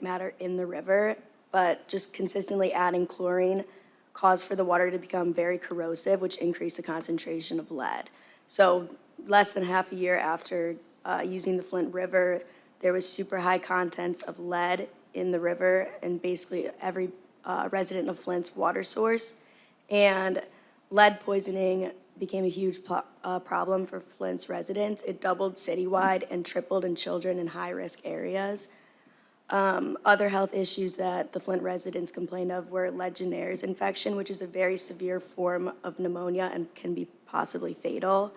matter in the river, but just consistently adding chlorine caused for the water to become very corrosive, which increased the concentration of lead. So less than half a year after using the Flint River, there was super high contents of lead in the river and basically every resident of Flint's water source. And lead poisoning became a huge problem for Flint's residents. It doubled citywide and tripled in children in high-risk areas. Other health issues that the Flint residents complained of were Legionnaires' infection, which is a very severe form of pneumonia and can be possibly fatal.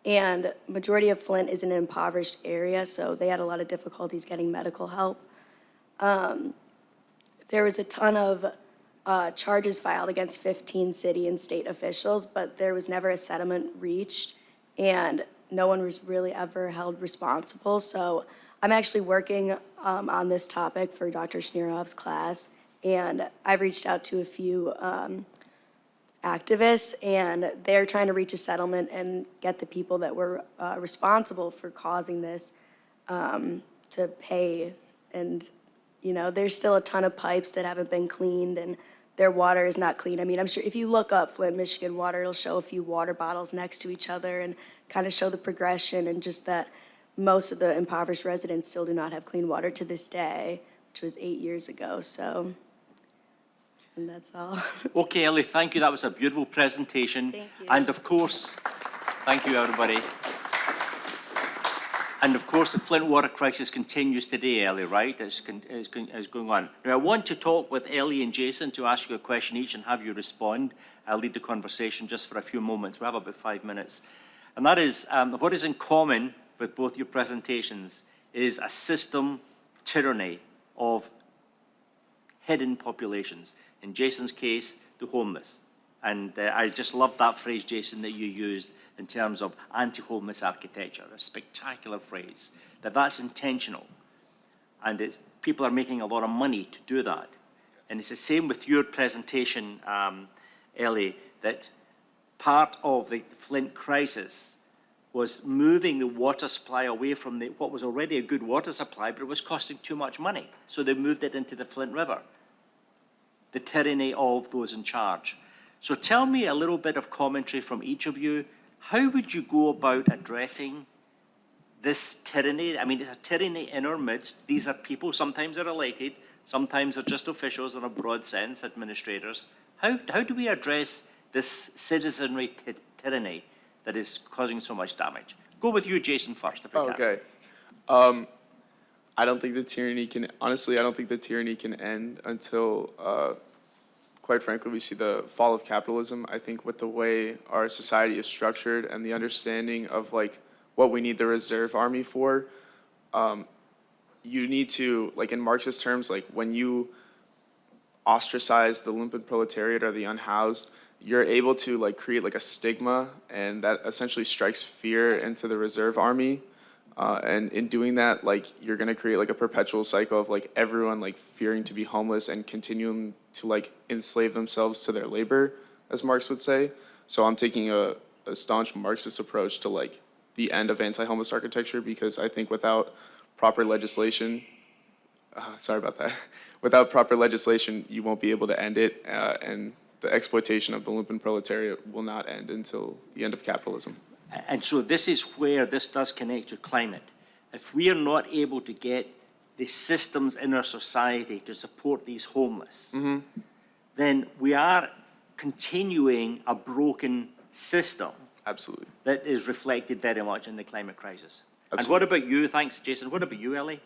And majority of Flint is an impoverished area, so they had a lot of difficulties getting medical help. There was a ton of charges filed against 15 city and state officials, but there was never a settlement reached, and no one was really ever held responsible. So I'm actually working on this topic for Dr. Schneeroff's class, and I've reached out to a few activists, and they're trying to reach a settlement and get the people that were responsible for causing this to pay. And, you know, there's still a ton of pipes that haven't been cleaned, and their water is not clean. I mean, I'm sure if you look up Flint, Michigan water, it'll show a few water bottles next to each other and kind of show the progression and just that most of the impoverished residents still do not have clean water to this day, which was 8 years ago, so, and that's all. Okay, Ellie, thank you. That was a beautiful presentation. Thank you. And of course, thank you, everybody. And of course, the Flint water crisis continues today, Ellie, right? It's going on. Now, I want to talk with Ellie and Jason to ask you a question each and have you respond. I'll lead the conversation just for a few moments. We have about 5 minutes. And that is, what is in common with both your presentations is a system tyranny of hidden populations. In Jason's case, the homeless. And I just love that phrase, Jason, that you used in terms of anti-homeless architecture, a spectacular phrase, that's intentional. And people are making a lot of money to do that. And it's the same with your presentation, Ellie, that part of the Flint crisis was moving the water supply away from what was already a good water supply, but it was costing too much money. So they moved it into the Flint River, the tyranny of those in charge. So tell me a little bit of commentary from each of you. How would you go about addressing this tyranny? I mean, it's a tyranny in our midst. These are people, sometimes they're elected, sometimes they're just officials in a broad sense, administrators. How do we address this citizenry tyranny that is causing so much damage? Go with you, Jason, first, if we can. Okay. I don't think the tyranny can, honestly, I don't think the tyranny can end until, quite frankly, we see the fall of capitalism. I think with the way our society is structured and the understanding of like what we need the reserve army for, you need to, like in Marxist terms, like when you ostracize the lumpen proletariat or the unhoused, you're able to like create like a stigma, and that essentially strikes fear into the reserve army. And in doing that, like you're gonna create like a perpetual cycle of like everyone like fearing to be homeless and continuing to like enslave themselves to their labor, as Marx would say. So I'm taking a staunch Marxist approach to like the end of anti-homeless architecture, because I think without proper legislation, sorry about that, without proper legislation, you won't be able to end it, and the exploitation of the lumpen proletariat will not end until the end of capitalism. And so this is where this does connect to climate. If we are not able to get the systems in our society to support these homeless, then we are continuing a broken system. Absolutely. That is reflected very much in the climate crisis. Absolutely. And what about you? Thanks, Jason. What about you, Ellie?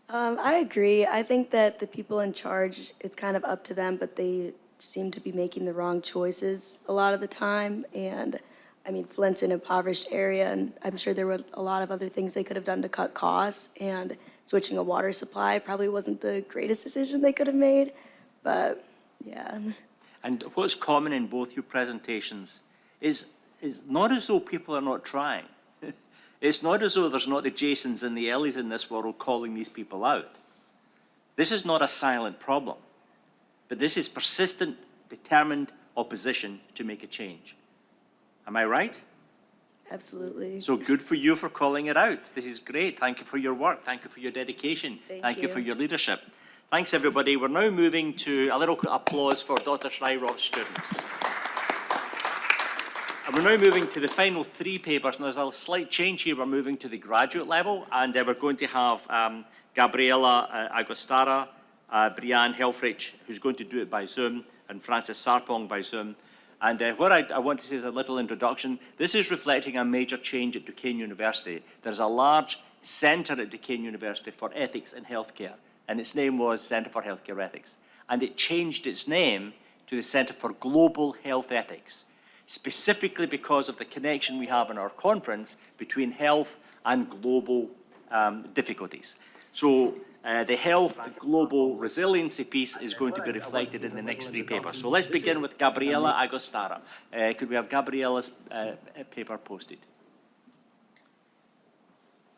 I agree. I think that the people in charge, it's kind of up to them, but they seem to be making the wrong choices a lot of the time. And I mean, Flint's an impoverished area, and I'm sure there were a lot of other things they could have done to cut costs, and switching a water supply probably wasn't the greatest decision they could have made, but yeah. And what's common in both your presentations is not as though people are not trying. It's not as though there's not the Jasons and the Ellies in this world calling these people out. This is not a silent problem, but this is persistent, determined opposition to make a change. Am I right? Absolutely. So good for you for calling it out. This is great. Thank you for your work. Thank you for your dedication. Thank you for your leadership. Thanks, everybody. We're now moving to a little applause for Dr. Schreiroff's students. And we're now moving to the final three papers, and there's a slight change here. We're moving to the graduate level, and we're going to have Gabriela Agostara, Brianne Helfrich, who's going to do it by Zoom, and Francis Sarpong by Zoom. And what I want to say is a little introduction. This is reflecting a major change at Duquesne University. There's a large centre at Duquesne University for ethics in healthcare, and its name was Centre for Healthcare Ethics. And it changed its name to the Centre for Global Health Ethics, specifically because of the connection we have in our conference between health and global difficulties. So the health global resiliency piece is going to be reflected in the next three papers. So let's begin with Gabriela Agostara. Could we have Gabriela's paper posted?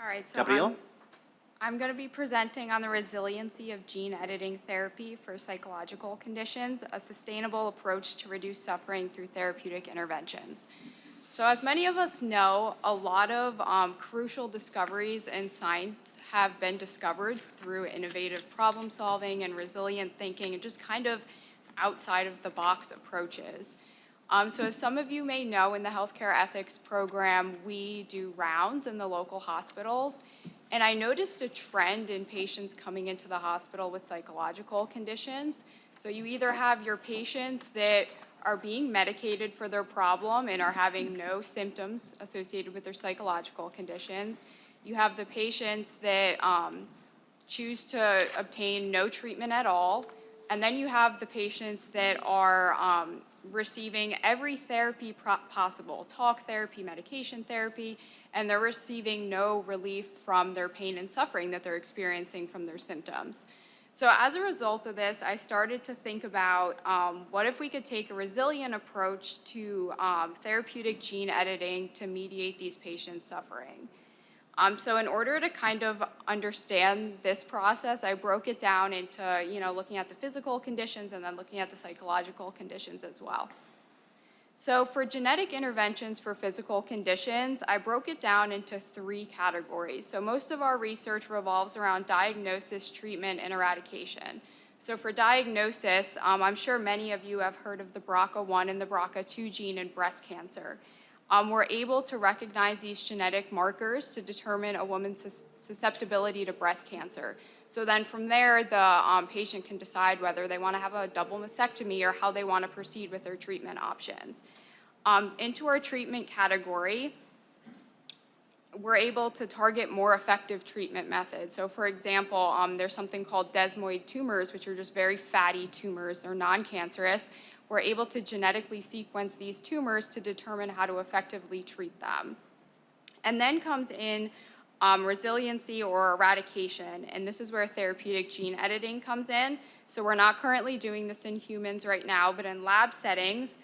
All right, so Gabriela? I'm going to be presenting on the resiliency of gene editing therapy for psychological conditions, a sustainable approach to reduce suffering through therapeutic interventions. So as many of us know, a lot of crucial discoveries in science have been discovered through innovative problem solving and resilient thinking and just kind of outside of the box approaches. So as some of you may know, in the healthcare ethics program, we do rounds in the local hospitals. And I noticed a trend in patients coming into the hospital with psychological conditions. So you either have your patients that are being medicated for their problem and are having no symptoms associated with their psychological conditions. You have the patients that choose to obtain no treatment at all. And then you have the patients that are receiving every therapy possible, talk therapy, medication therapy, and they're receiving no relief from their pain and suffering that they're experiencing from their symptoms. So as a result of this, I started to think about what if we could take a resilient approach to therapeutic gene editing to mediate these patients' suffering. So in order to kind of understand this process, I broke it down into, looking at the physical conditions and then looking at the psychological conditions as well. So for genetic interventions for physical conditions, I broke it down into 3 categories. So most of our research revolves around diagnosis, treatment, and eradication. So for diagnosis, I'm sure many of you have heard of the BRCA1 and the BRCA2 gene in breast cancer. We're able to recognize these genetic markers to determine a woman's susceptibility to breast cancer. So then from there, the patient can decide whether they want to have a double mastectomy or how they want to proceed with their treatment options. Into our treatment category, we're able to target more effective treatment methods. So for example, there's something called desmoid tumors, which are just very fatty tumors. They're non-cancerous. We're able to genetically sequence these tumors to determine how to effectively treat them. And then comes in resiliency or eradication, and this is where therapeutic gene editing comes in. So we're not currently doing this in humans right now, but in lab settings,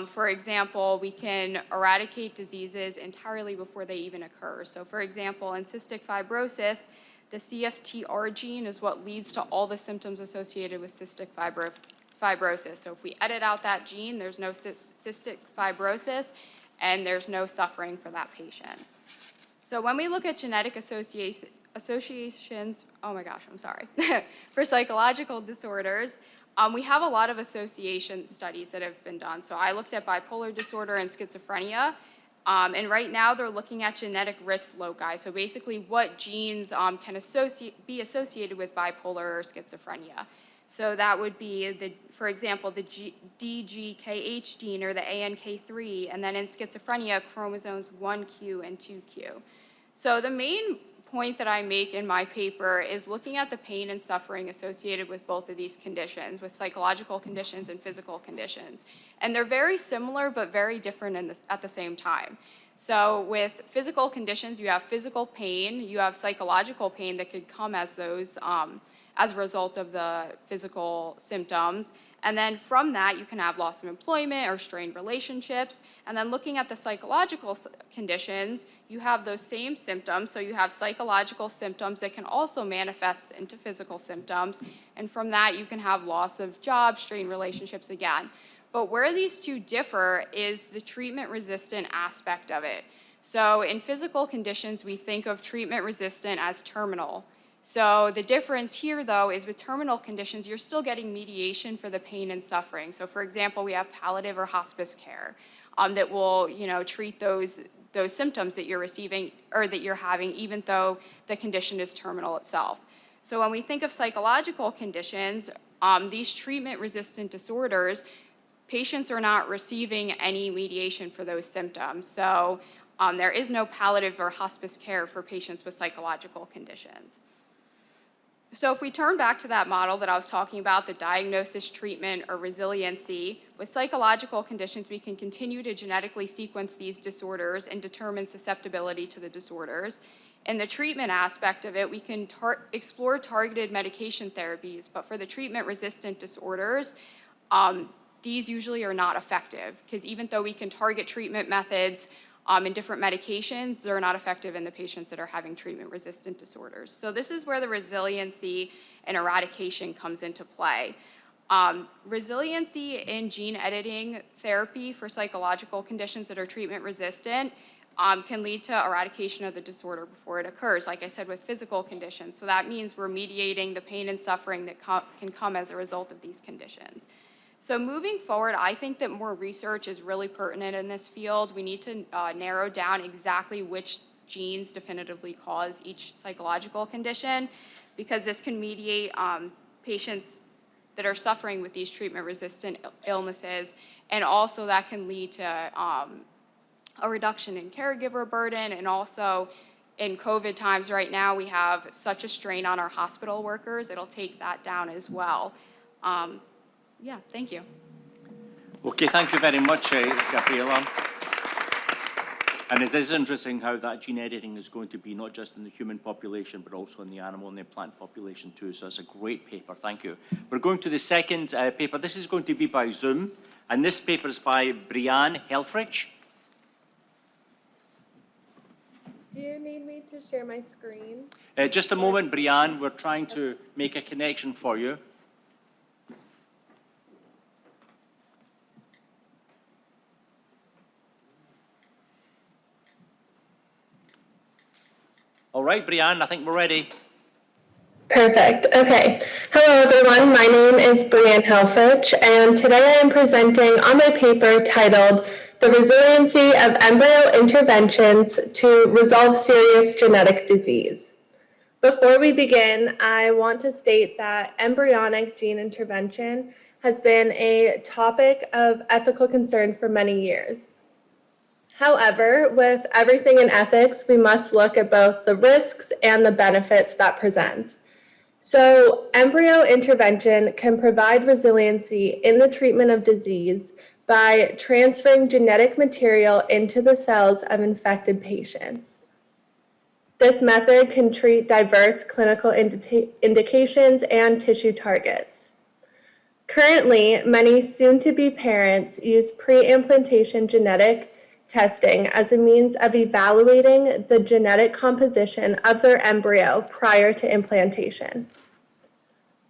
for example, we can eradicate diseases entirely before they even occur. So for example, in cystic fibrosis, the CFTR gene is what leads to all the symptoms associated with cystic fibrosis. So if we edit out that gene, there's no cystic fibrosis and there's no suffering for that patient. So when we look at genetic associations, for psychological disorders, we have a lot of association studies that have been done. So I looked at bipolar disorder and schizophrenia, and right now they're looking at genetic risk loci. So basically what genes can be associated with bipolar or schizophrenia. So that would be, for example, the DGKH gene or the ANK3, and then in schizophrenia, chromosomes 1q and 2q. So the main point that I make in my paper is looking at the pain and suffering associated with both of these conditions, with psychological conditions and physical conditions. And they're very similar but very different at the same time. So with physical conditions, you have physical pain, you have psychological pain that could come as those as a result of the physical symptoms. And then from that, you can have loss of employment or strained relationships. And then looking at the psychological conditions, you have those same symptoms. So you have psychological symptoms that can also manifest into physical symptoms. And from that, you can have loss of jobs, strained relationships again. But where these two differ is the treatment-resistant aspect of it. So in physical conditions, we think of treatment-resistant as terminal. So the difference here, though, is with terminal conditions, you're still getting mediation for the pain and suffering. So for example, we have palliative or hospice care that will, treat those symptoms that you're receiving or that you're having, even though the condition is terminal itself. So when we think of psychological conditions, these treatment-resistant disorders, patients are not receiving any mediation for those symptoms. So there is no palliative or hospice care for patients with psychological conditions. So if we turn back to that model that I was talking about, the diagnosis, treatment, or resiliency, with psychological conditions, we can continue to genetically sequence these disorders and determine susceptibility to the disorders. In the treatment aspect of it, we can explore targeted medication therapies, but for the treatment-resistant disorders, these usually are not effective, because even though we can target treatment methods in different medications, they're not effective in the patients that are having treatment-resistant disorders. So this is where the resiliency and eradication comes into play. Resiliency in gene editing therapy for psychological conditions that are treatment-resistant can lead to eradication of the disorder before it occurs, like I said, with physical conditions. So that means we're mediating the pain and suffering that can come as a result of these conditions. So moving forward, I think that more research is really pertinent in this field. We need to narrow down exactly which genes definitively cause each psychological condition, because this can mediate patients that are suffering with these treatment-resistant illnesses, and also that can lead to a reduction in caregiver burden, and also in COVID times right now, we have such a strain on our hospital workers, it'll take that down as well. Yeah, thank you. Okay, thank you very much, Gabriela. And it is interesting how that gene editing is going to be not just in the human population, but also in the animal and the plant population too. So it's a great paper, thank you. We're going to the second paper. This is going to be by Zoom, and this paper is by Brianne Helfrich. Do you need me to share my screen? Just a moment, Brianne. We're trying to make a connection for you. All right, Brianne, I think we're ready. Perfect. Okay. Hello, everyone. My name is Brianne Helfrich, and today I am presenting on my paper titled The Resiliency of Embryo Interventions to Resolve Serious Genetic Disease. Before we begin, I want to state that embryonic gene intervention has been a topic of ethical concern for many years. However, with everything in ethics, we must look at both the risks and the benefits that present. So, embryo intervention can provide resiliency in the treatment of disease by transferring genetic material into the cells of infected patients. This method can treat diverse clinical indications and tissue targets. Currently, many soon-to-be parents use pre-implantation genetic testing as a means of evaluating the genetic composition of their embryo prior to implantation.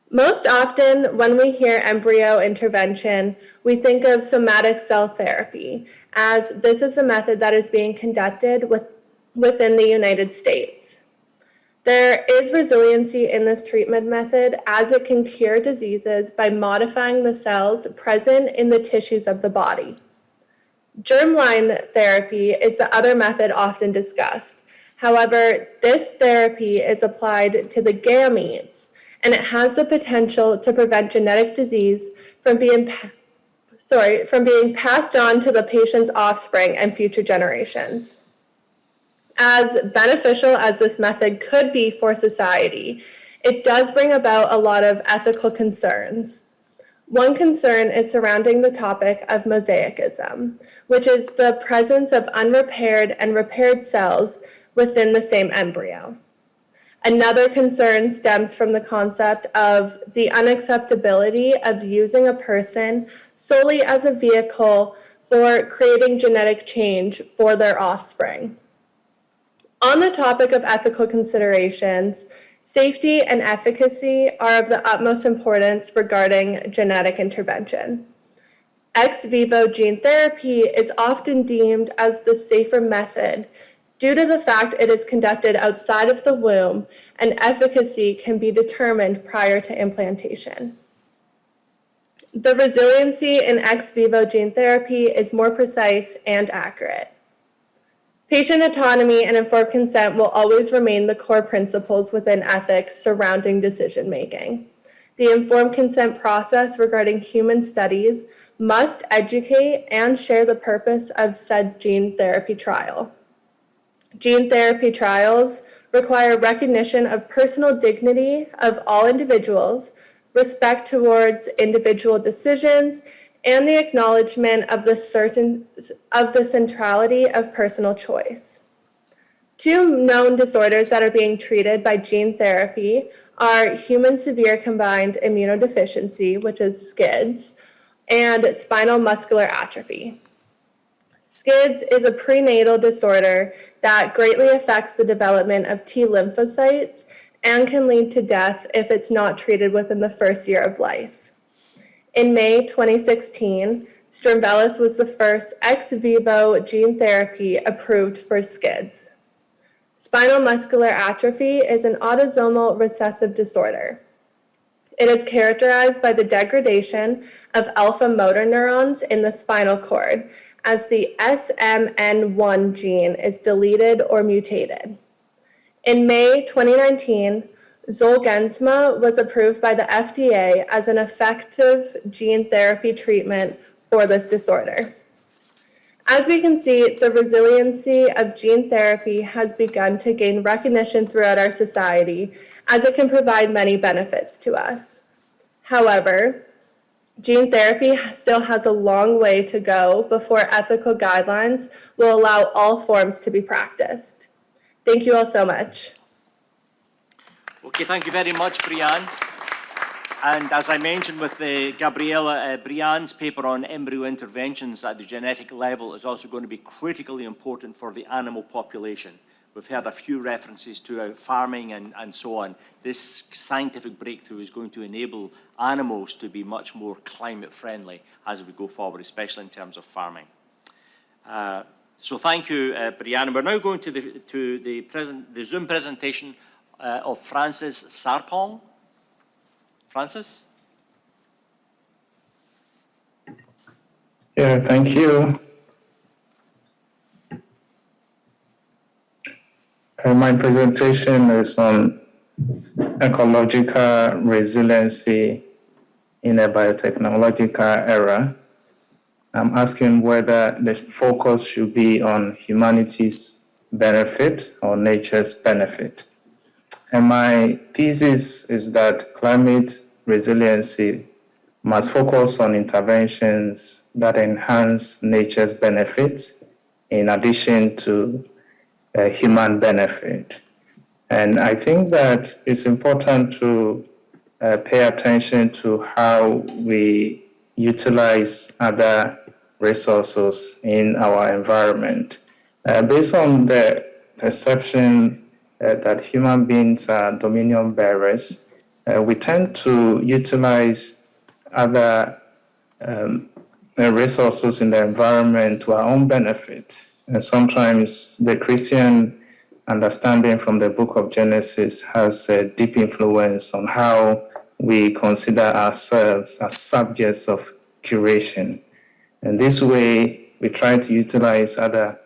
Most often, when we hear embryo intervention, we think of somatic cell therapy, as this is the method that is being conducted within the United States. There is resiliency in this treatment method, as it can cure diseases by modifying the cells present in the tissues of the body. Germline therapy is the other method often discussed. However, this therapy is applied to the gametes, and it has the potential to prevent genetic disease from being passed on to the patient's offspring and future generations. As beneficial as this method could be for society, it does bring about a lot of ethical concerns. One concern is surrounding the topic of mosaicism, which is the presence of unrepaired and repaired cells within the same embryo. Another concern stems from the concept of the unacceptability of using a person solely as a vehicle for creating genetic change for their offspring. On the topic of ethical considerations, safety and efficacy are of the utmost importance regarding genetic intervention. Ex vivo gene therapy is often deemed as the safer method due to the fact it is conducted outside of the womb and efficacy can be determined prior to implantation. The resiliency in ex vivo gene therapy is more precise and accurate. Patient autonomy and informed consent will always remain the core principles within ethics surrounding decision-making. The informed consent process regarding human studies must educate and share the purpose of said gene therapy trial. Gene therapy trials require recognition of personal dignity of all individuals, respect towards individual decisions, and the acknowledgement of the centrality of personal choice. Two known disorders that are being treated by gene therapy are human severe combined immunodeficiency, which is SCIDS, and spinal muscular atrophy. SCIDS is a prenatal disorder that greatly affects the development of T lymphocytes and can lead to death if it's not treated within the first year of life. In May 2016, Strimvelis was the first ex vivo gene therapy approved for SCIDS. Spinal muscular atrophy is an autosomal recessive disorder. It is characterized by the degradation of alpha motor neurons in the spinal cord as the SMN1 gene is deleted or mutated. In May 2019, Zolgensma was approved by the FDA as an effective gene therapy treatment for this disorder. As we can see, the resiliency of gene therapy has begun to gain recognition throughout our society as it can provide many benefits to us. However, gene therapy still has a long way to go before ethical guidelines will allow all forms to be practiced. Thank you all so much. Okay, thank you very much, Brianne. And as I mentioned with Gabriella, Brianne's paper on embryo interventions at the genetic level is also going to be critically important for the animal population. We've heard a few references to farming and so on. This scientific breakthrough is going to enable animals to be much more climate friendly as we go forward, especially in terms of farming. So thank you, Brianne. We're now going to the Zoom presentation of Francis Sarpong. Francis? Yeah, thank you. My presentation is on ecological resiliency in a biotechnological era. I'm asking whether the focus should be on humanity's benefit or nature's benefit. And my thesis is that climate resiliency must focus on interventions that enhance nature's benefits in addition to human benefit. And I think that it's important to pay attention to how we utilize other resources in our environment. Based on the perception that human beings are dominion bearers, we tend to utilize other resources in the environment to our own benefit. And sometimes the Christian understanding from the book of Genesis has a deep influence on how we consider ourselves as subjects of curation. And this way, we try to utilize other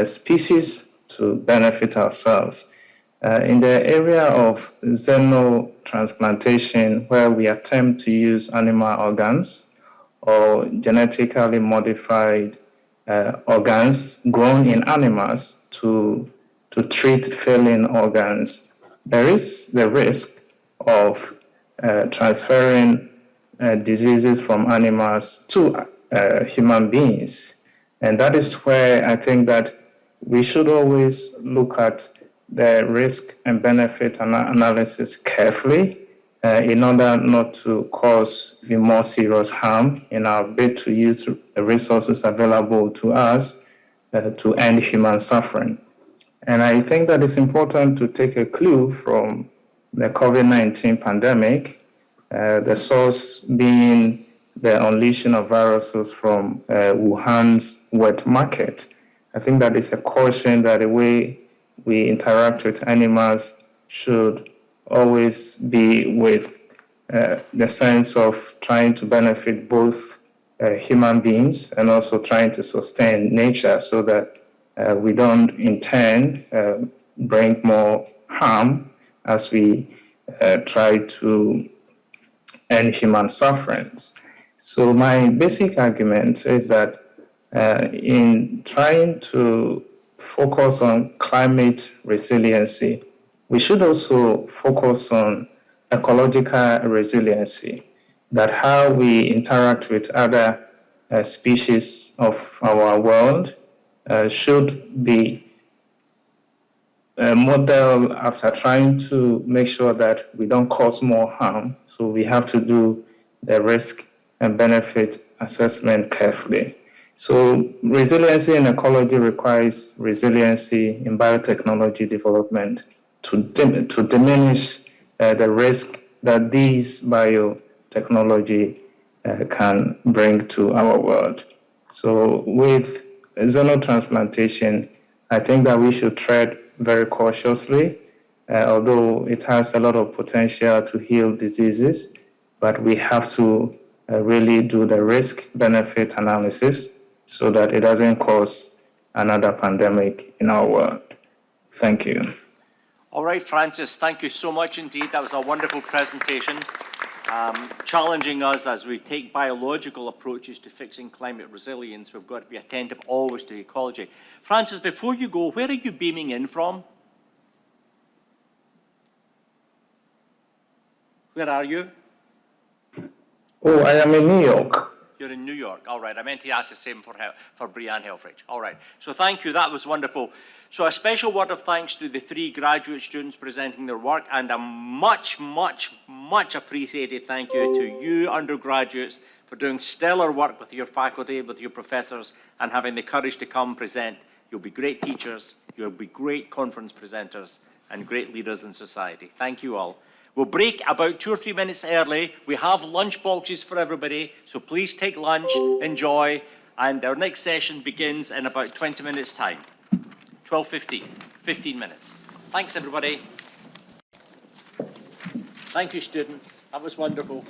species to benefit ourselves. In the area of xenotransplantation, where we attempt to use animal organs or genetically modified organs grown in animals to treat failing organs, there is the risk of transferring diseases from animals to human beings. And that is where I think that we should always look at the risk and benefit analysis carefully in order not to cause the more serious harm in our bid to use the resources available to us to end human suffering. And I think that it's important to take a clue from the COVID-19 pandemic, the source being the unleashing of viruses from Wuhan's wet market. I think that is a caution that the way we interact with animals should always be with the sense of trying to benefit both human beings and also trying to sustain nature so that we don't in turn bring more harm as we try to end human sufferings. So my basic argument is that in trying to focus on climate resiliency, we should also focus on ecological resiliency, that how we interact with other species of our world should be modeled after trying to make sure that we don't cause more harm. So we have to do the risk and benefit assessment carefully. So resiliency in ecology requires resiliency in biotechnology development to diminish the risk that these biotechnology can bring to our world. So with xenotransplantation, I think that we should tread very cautiously, although it has a lot of potential to heal diseases. but we have to really do the risk-benefit analysis so that it doesn't cause another pandemic in our world. Thank you. All right, Francis, thank you so much indeed. That was a wonderful presentation, challenging us as we take biological approaches to fixing climate resilience. We've got to be attentive always to ecology. Francis, before you go, where are you beaming in from? Where are you? Oh, I am in New York. You're in New York. All right. I meant to ask the same for Brianne Helfrich. All right. So thank you. That was wonderful. So a special word of thanks to the 3 graduate students presenting their work, and a much, much, much appreciated thank you to you undergraduates for doing stellar work with your faculty, with your professors, and having the courage to come present. You'll be great teachers. You'll be great conference presenters and great leaders in society. Thank you all. We'll break about 2 or 3 minutes early. We have lunch boxes for everybody, so please take lunch, enjoy, and our next session begins in about 20 minutes' time. 12:15, 15 minutes. Thanks, everybody. Thank you, students. That was wonderful.